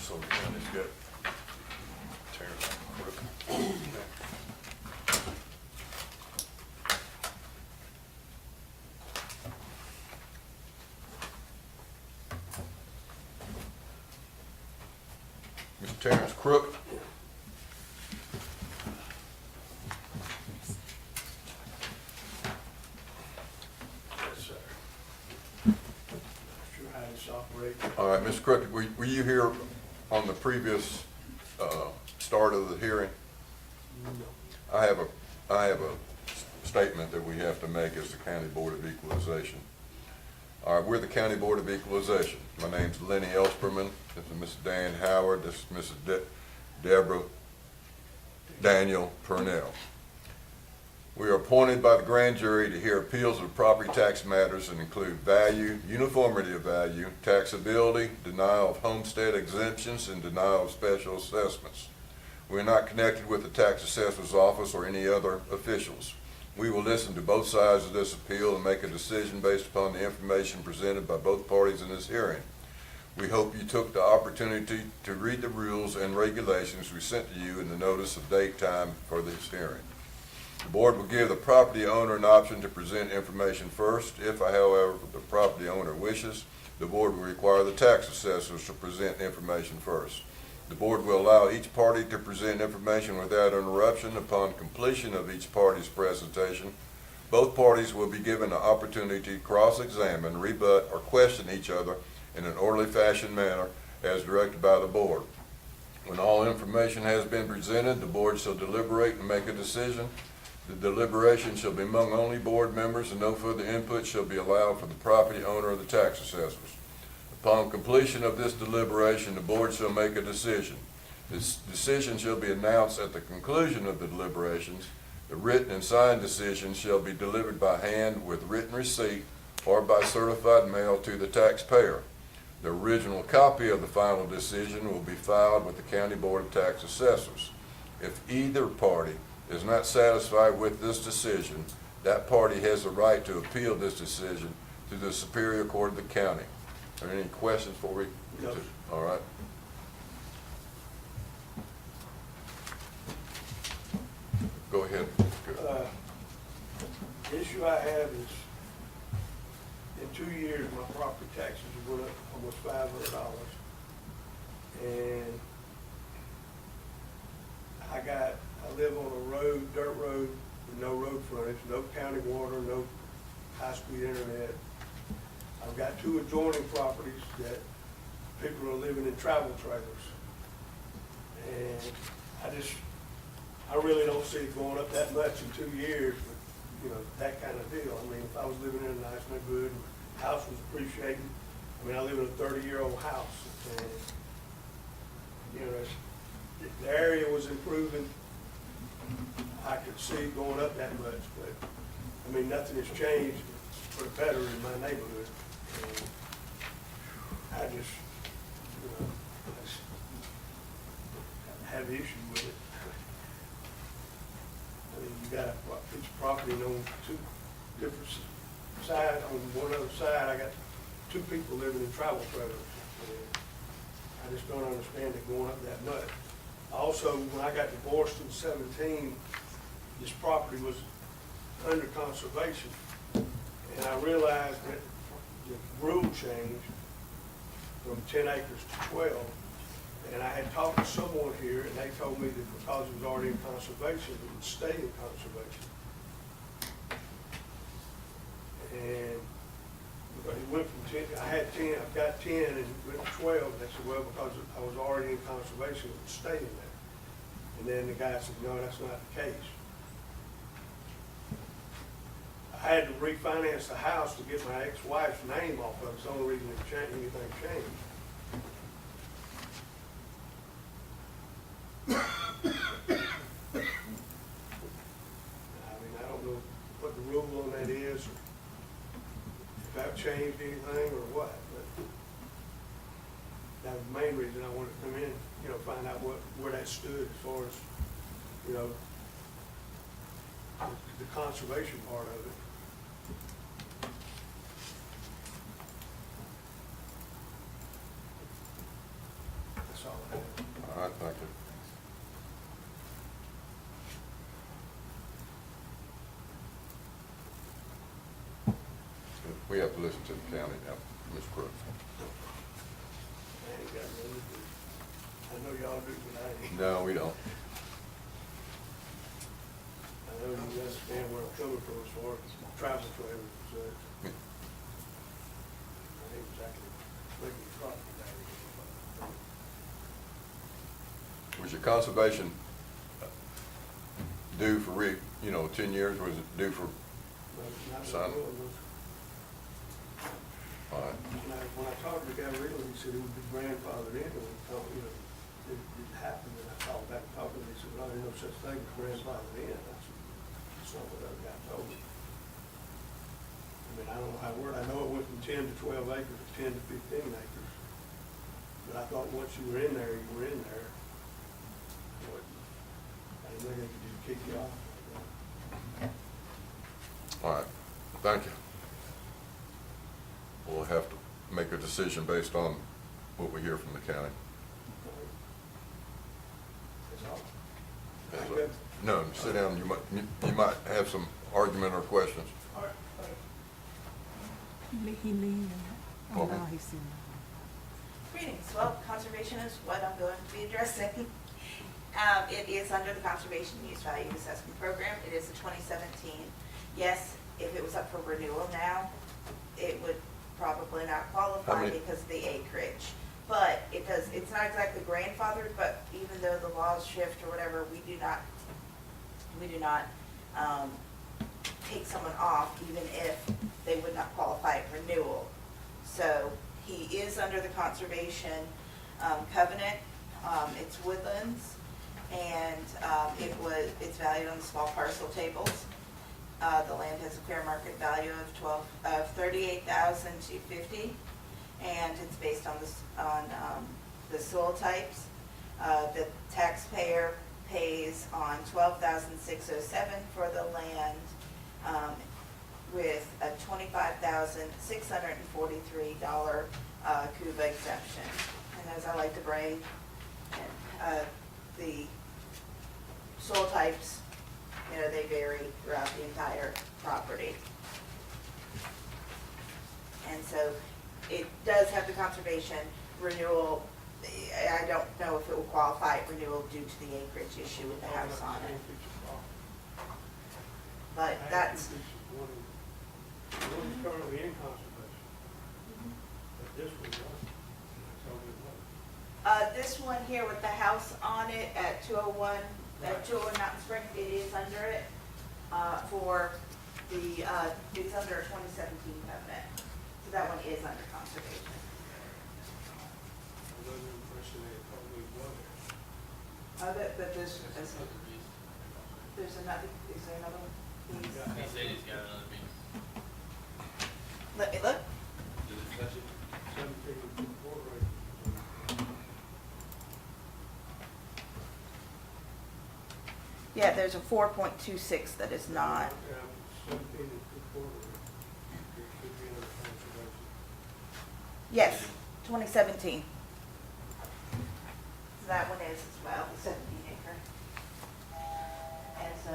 So the county's got Mr. Terrence Crook. Yes, sir. Sure how this operates. All right, Mr. Crook, were you here on the previous start of the hearing? No. I have a statement that we have to make as the County Board of Equalization. All right, we're the County Board of Equalization. My name's Lenny Elsperman. This is Mr. Dan Howard. This is Mrs. Deborah Daniel Purnell. We are appointed by the grand jury to hear appeals of property tax matters that include value, uniformity of value, taxability, denial of homestead exemptions, and denial of special assessments. We are not connected with the tax assessor's office or any other officials. We will listen to both sides of this appeal and make a decision based upon the information presented by both parties in this hearing. We hope you took the opportunity to read the rules and regulations we sent to you in the notice of date time for this hearing. The board will give the property owner an option to present information first. If, however, the property owner wishes, the board will require the tax assessors to present information first. The board will allow each party to present information without interruption. Upon completion of each party's presentation, both parties will be given an opportunity to cross-examine, rebut, or question each other in an orderly fashion manner as directed by the board. When all information has been presented, the board shall deliberate and make a decision. The deliberation shall be among only board members, and no further input shall be allowed from the property owner or the tax assessors. Upon completion of this deliberation, the board shall make a decision. This decision shall be announced at the conclusion of the deliberations. The written and signed decision shall be delivered by hand with written receipt or by certified mail to the taxpayer. The original copy of the final decision will be filed with the County Board of Tax Assessors. If either party is not satisfied with this decision, that party has the right to appeal this decision to the Superior Court of the county. Are there any questions before we? No. All right. Go ahead. The issue I have is, in 2 years, my property taxes have went up almost $500. And I live on a road, dirt road, with no road frontage, no county water, no high-speed internet. I've got 2 adjoining properties that people are living in travel trailers. And I really don't see it going up that much in 2 years, but, you know, that kind of deal. I mean, if I was living in a nice neighborhood, and the house was appreciating, I mean, I live in a 30-year-old house, and, you know, if the area was improving, I could see it going up that much, but, I mean, nothing has changed for the better in my neighborhood. And I just, you know, have an issue with it. I mean, you got a piece of property on 2 different sides. On one other side, I got 2 people living in travel trailers. And I just don't understand it going up that much. Also, when I got divorced in 17, this property was under conservation. And I realized that the rule changed from 10 acres to 12. And I had talked to someone here, and they told me that because it was already in conservation, it would stay in conservation. And it went from 10, I had 10, I've got 10, and it went to 12. They said, well, because I was already in conservation, it would stay in there. And then the guy said, no, that's not the case. I had to refinance the house to get my ex-wife's name off of it. It's the only reason anything changed. I mean, I don't know what the rule on that is, or if I've changed anything or what, but that was the main reason I wanted to come in, you know, find out where that stood as far as, you know, the conservation part of it. That's all I have. All right, thank you. We have to listen to the county now, Ms. Crooks. I ain't got nothing to do. I know y'all do, but I ain't. No, we don't. I know you understand where I'm coming from as far as travel trailers, so I ain't exactly making a property value. Was your conservation due for 10 years? Was it due for, But not Son? really, was- all right, When I talked to the guy really, he said it would be grandfathered in, and we thought, you know, it happened, and I called back and talked to him, he said, well, there's no such thing as grandfathered in. I said, that's not what that guy told me. I mean, I don't know how it worked. I know it went from 10 to 12 acres, to 10 to 15 acres. But I thought once you were in there, you were in there. I didn't think they could just kick you off. all right, thank you. We'll have to make a decision based on what we hear from the county. That's all. That's I all. got No, sit down, you might have some argument or questions. He leaving. Oh, Okay. no, he's still. Greetings. Well, conservation is what I'm going to be addressing. It is under the Conservation Use Value Assessment Program. It is a 2017. Yes, if it was up for renewal now, it would probably not How qualify many- because of the acreage. But it does, it's not exactly grandfathered, but even though the laws shift or whatever, we do not take someone off even if they would not qualify at renewal. So he is under the conservation covenant. It's woodlands, and it's valued on the small parcel tables. The land has a fair market value of $38,250, and it's based on the soil types. The taxpayer pays on $12,607 for the land, with a $25,643 CUBA exemption. And as I like to bring, the soil types, they vary throughout the entire property. And so it does have the conservation renewal. I don't know if it will qualify at renewal due to the acreage issue with the house on it. But that's, The one is currently in conservation, but this one doesn't. Tell me what. this one here with the house on it at 201 Mountain Spring, it is under it, it's under a 2017 covenant. So that one is under conservation. I was under the impression they probably was. But there's another, is there another one? Please. He said he's got another piece. Let me look. Does it touch it? 17 incorporated. Yeah, there's a 4.26 that is not. 17 is incorporated. It should be under conservation. Yes, 2017. So that one is as well, the 17 acre. And so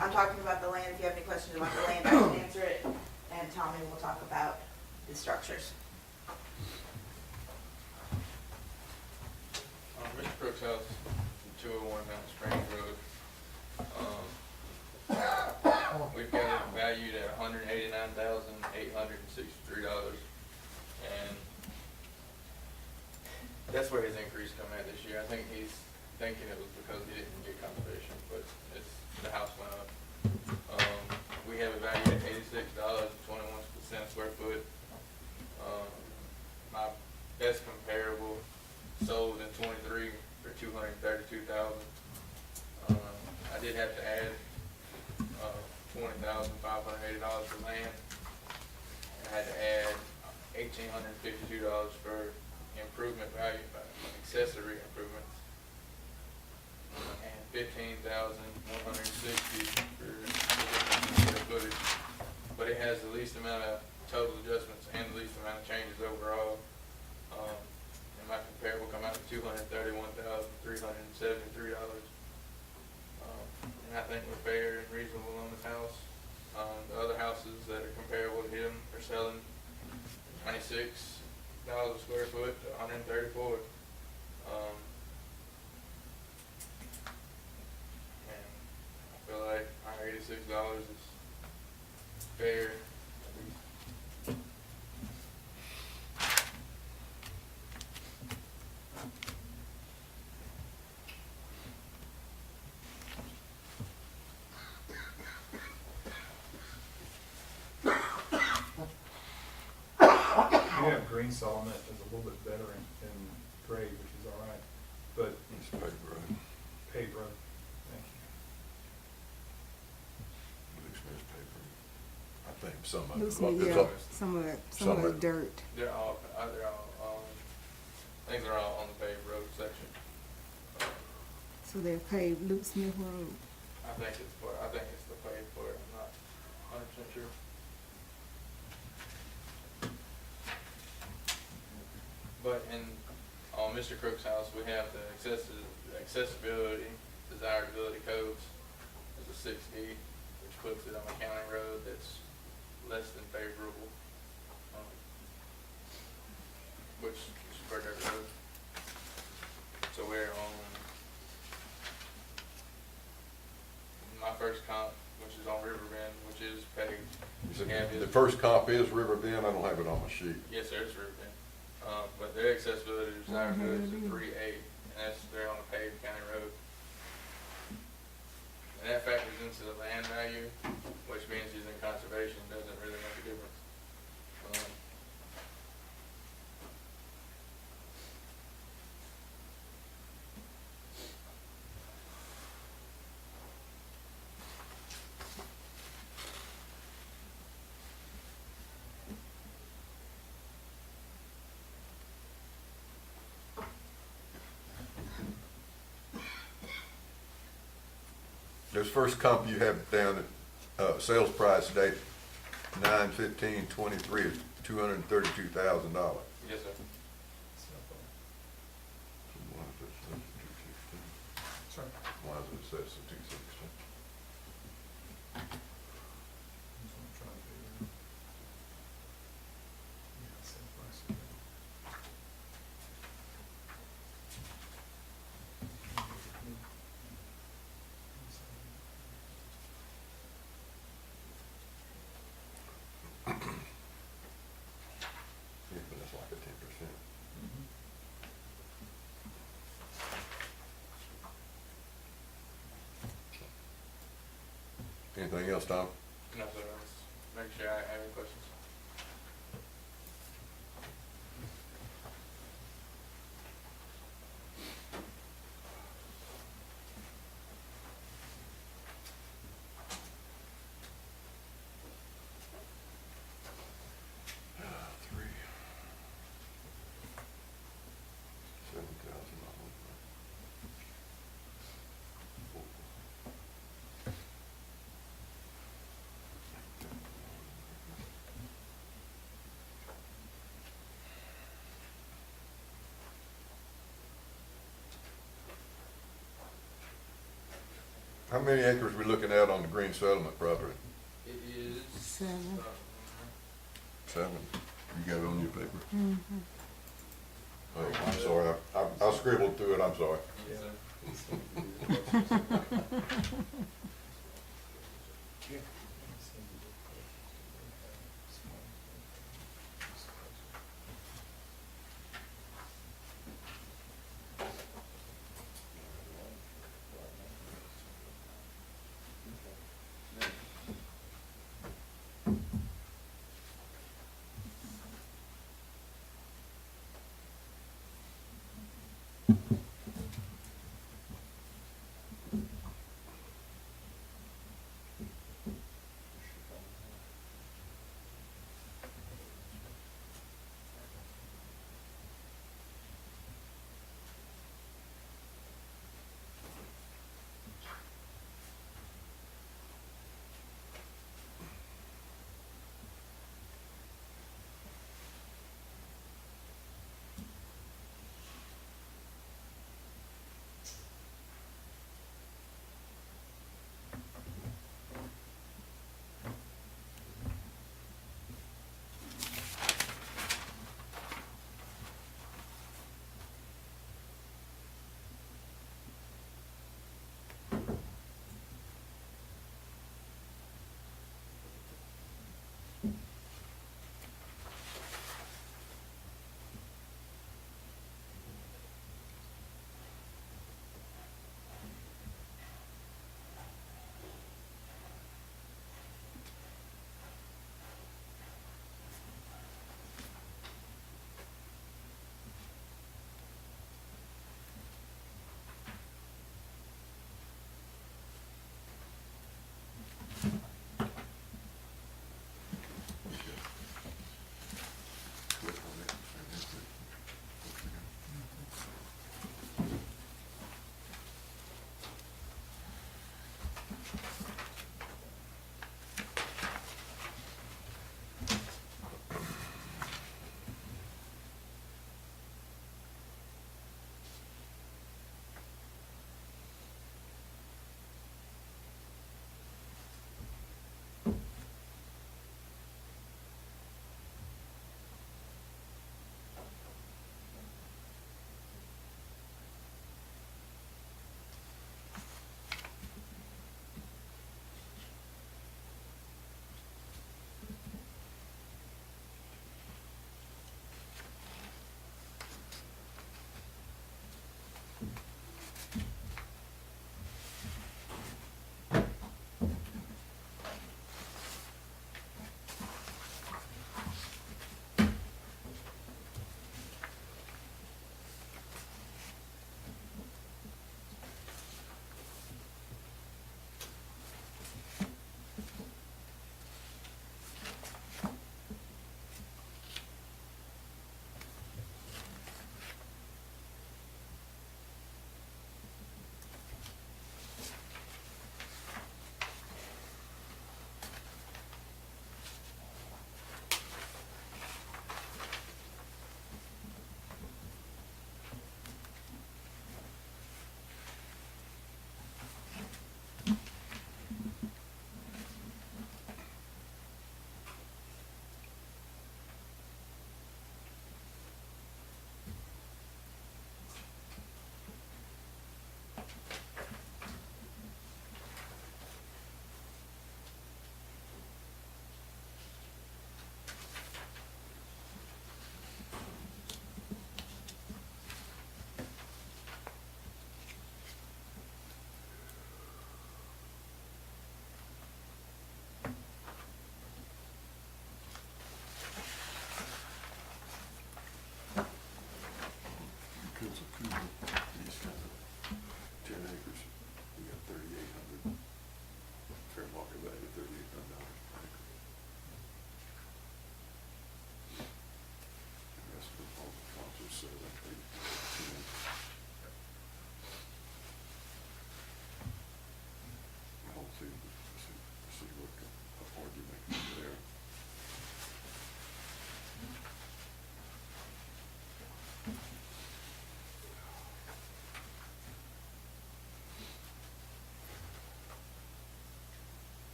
I'm talking about the land. If you have any questions about the land, I can answer it. And Tommy will talk about the structures. Mr. Brooks' house, 201 Mountain Springs Road. We've got it valued at $189,863, and that's where his increase come at this year. I think he's thinking it was because he didn't get conservation, but the house went up. We have it valued at $86.21 square foot. My best comparable sold in '23 for $232,000. I did have to add $20,580 for land. I had to add $1,852 for improvement value, accessory improvements, and $15,160 for square footage. But it has the least amount of total adjustments and the least amount of changes overall. And my comparable come out to $231,373. And I think we're fair and reasonable on this house. The other houses that are comparable to him are selling $96 a square foot to $134. And I feel like our $86 is fair. You have green settlement is a little bit better in grade, which is all right, but It's paved road. paved road, thank you. Luke Smith's paved road. I think some of it. Looks It's like, up- yeah, some of some it of it. dirt. They're all, things are all on the paved road section. So they're paved Luke Smith Road. I think it's the paved part, I'm not 100% sure. But on on Mr. Crook's house, we have the accessibility, desirability codes. There's a 6D, which puts it on a county road that's less than favorable, which is Burger Road. So we're on my first comp, which is on Riverbend, which is paved. You said Yeah, it the is. first comp is Riverbend, I don't have it on my sheet. Yes, sir, it's Riverbend. But their accessibility and desirability is a 3A, and they're on a paved county road. And that factors into the land value, which means he's in conservation, doesn't really make a difference. This first comp you have down at, sales price date 9/15/23 is $232,000. Yes, sir. Why is it set to 260? Yeah, but that's like a 10%. Anything else, Tom? No, sir, let's make sure I have any questions. Three. $7,000. How many acres we looking at on the green settlement property? It is. 7. 7. You got it on your paper? Mm-hmm. Oh, I'm sorry, I scribbled through it, I'm sorry. Yes, sir.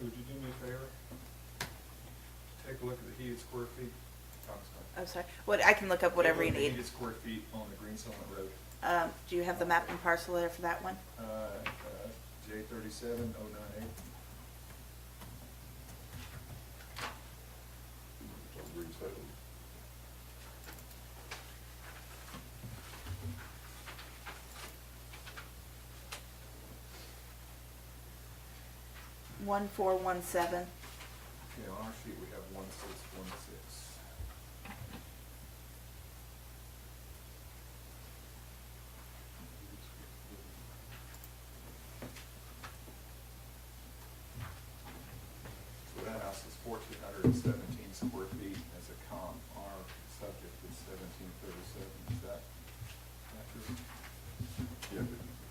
Tammy, would you do me a favor? Take a look at the heated square feet. I'm sorry, what, I can look up whatever you need. Heated square feet on the Green Summit Road. Do you have the map and parcel there for that one? J37-098. One four one seven. Okay, on our sheet, we have 1616. So that house is 1,417 square feet as a comp. Our subject is 1,737. Is that accurate? Yeah,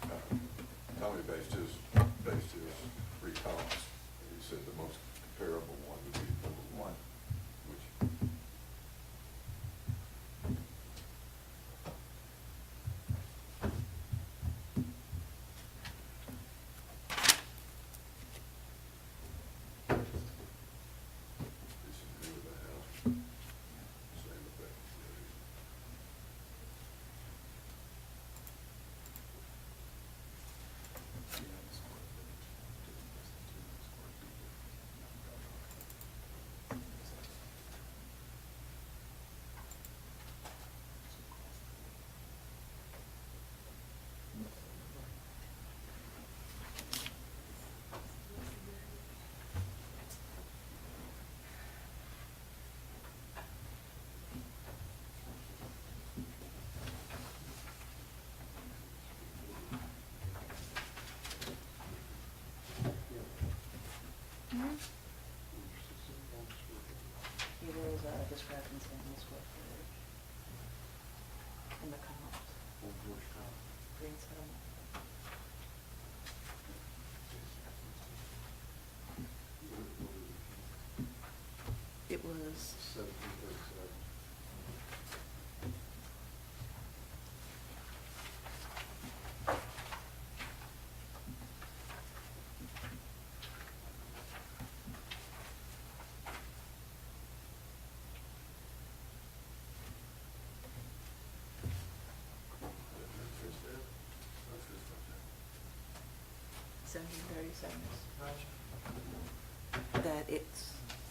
but, Tommy based his three comps. He said the most comparable one would be number one, which. Disagree with that house. Same effect. There is a discrepancy in the square footage. In the comps. Green settlement. It was. 1737. Seventeen thirty-seven. That it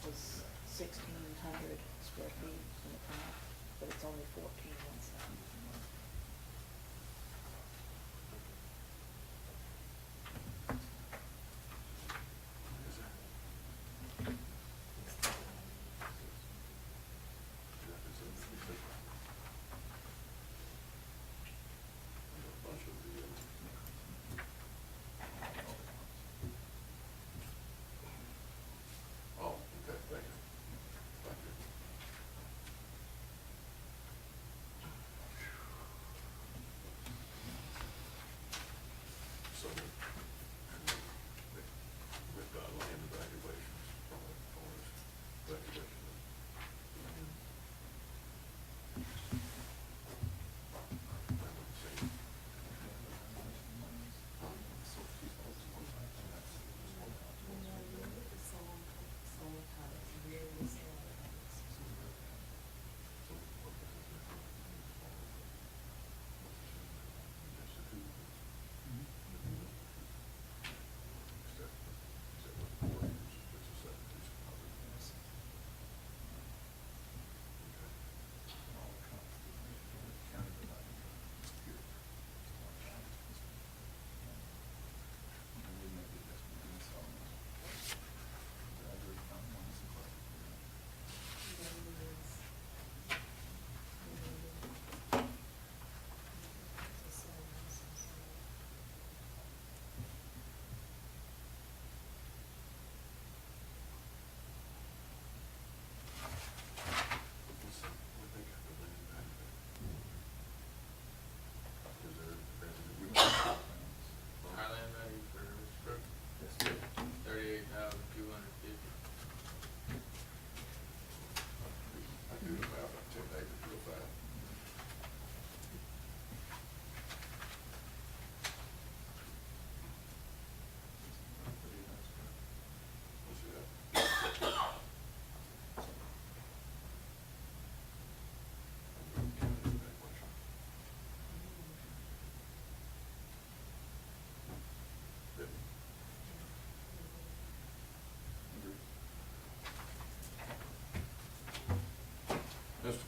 was 1,600 square feet in the comp, but it's only 1417. Oh, okay, thank you. Thank you.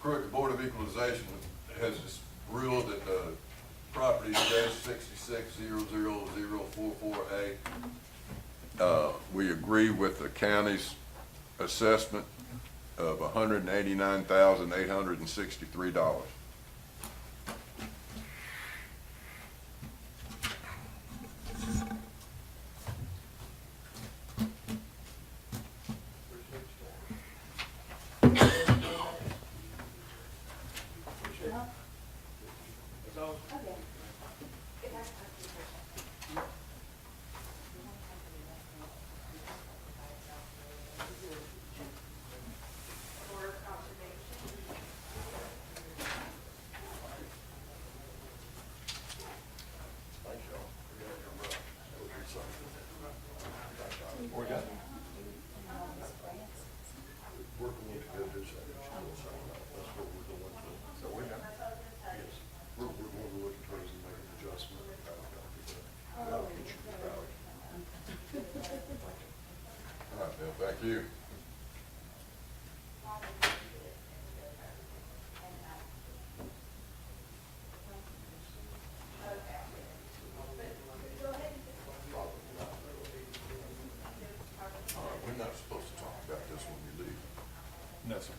Clerk, the Board of Equalization has ruled that the property dash 66000044A, we agree with the county's assessment of $189,863. That's all. Thank y'all. We got your rough. We'll do something. We got. We're going to go do something. That's what we're going to. So we got. Yes. We're going to look at those and make an adjustment. That'll get you the value. All right, Bill, thank you. All right, we're not supposed to talk about this when we leave. No, sir.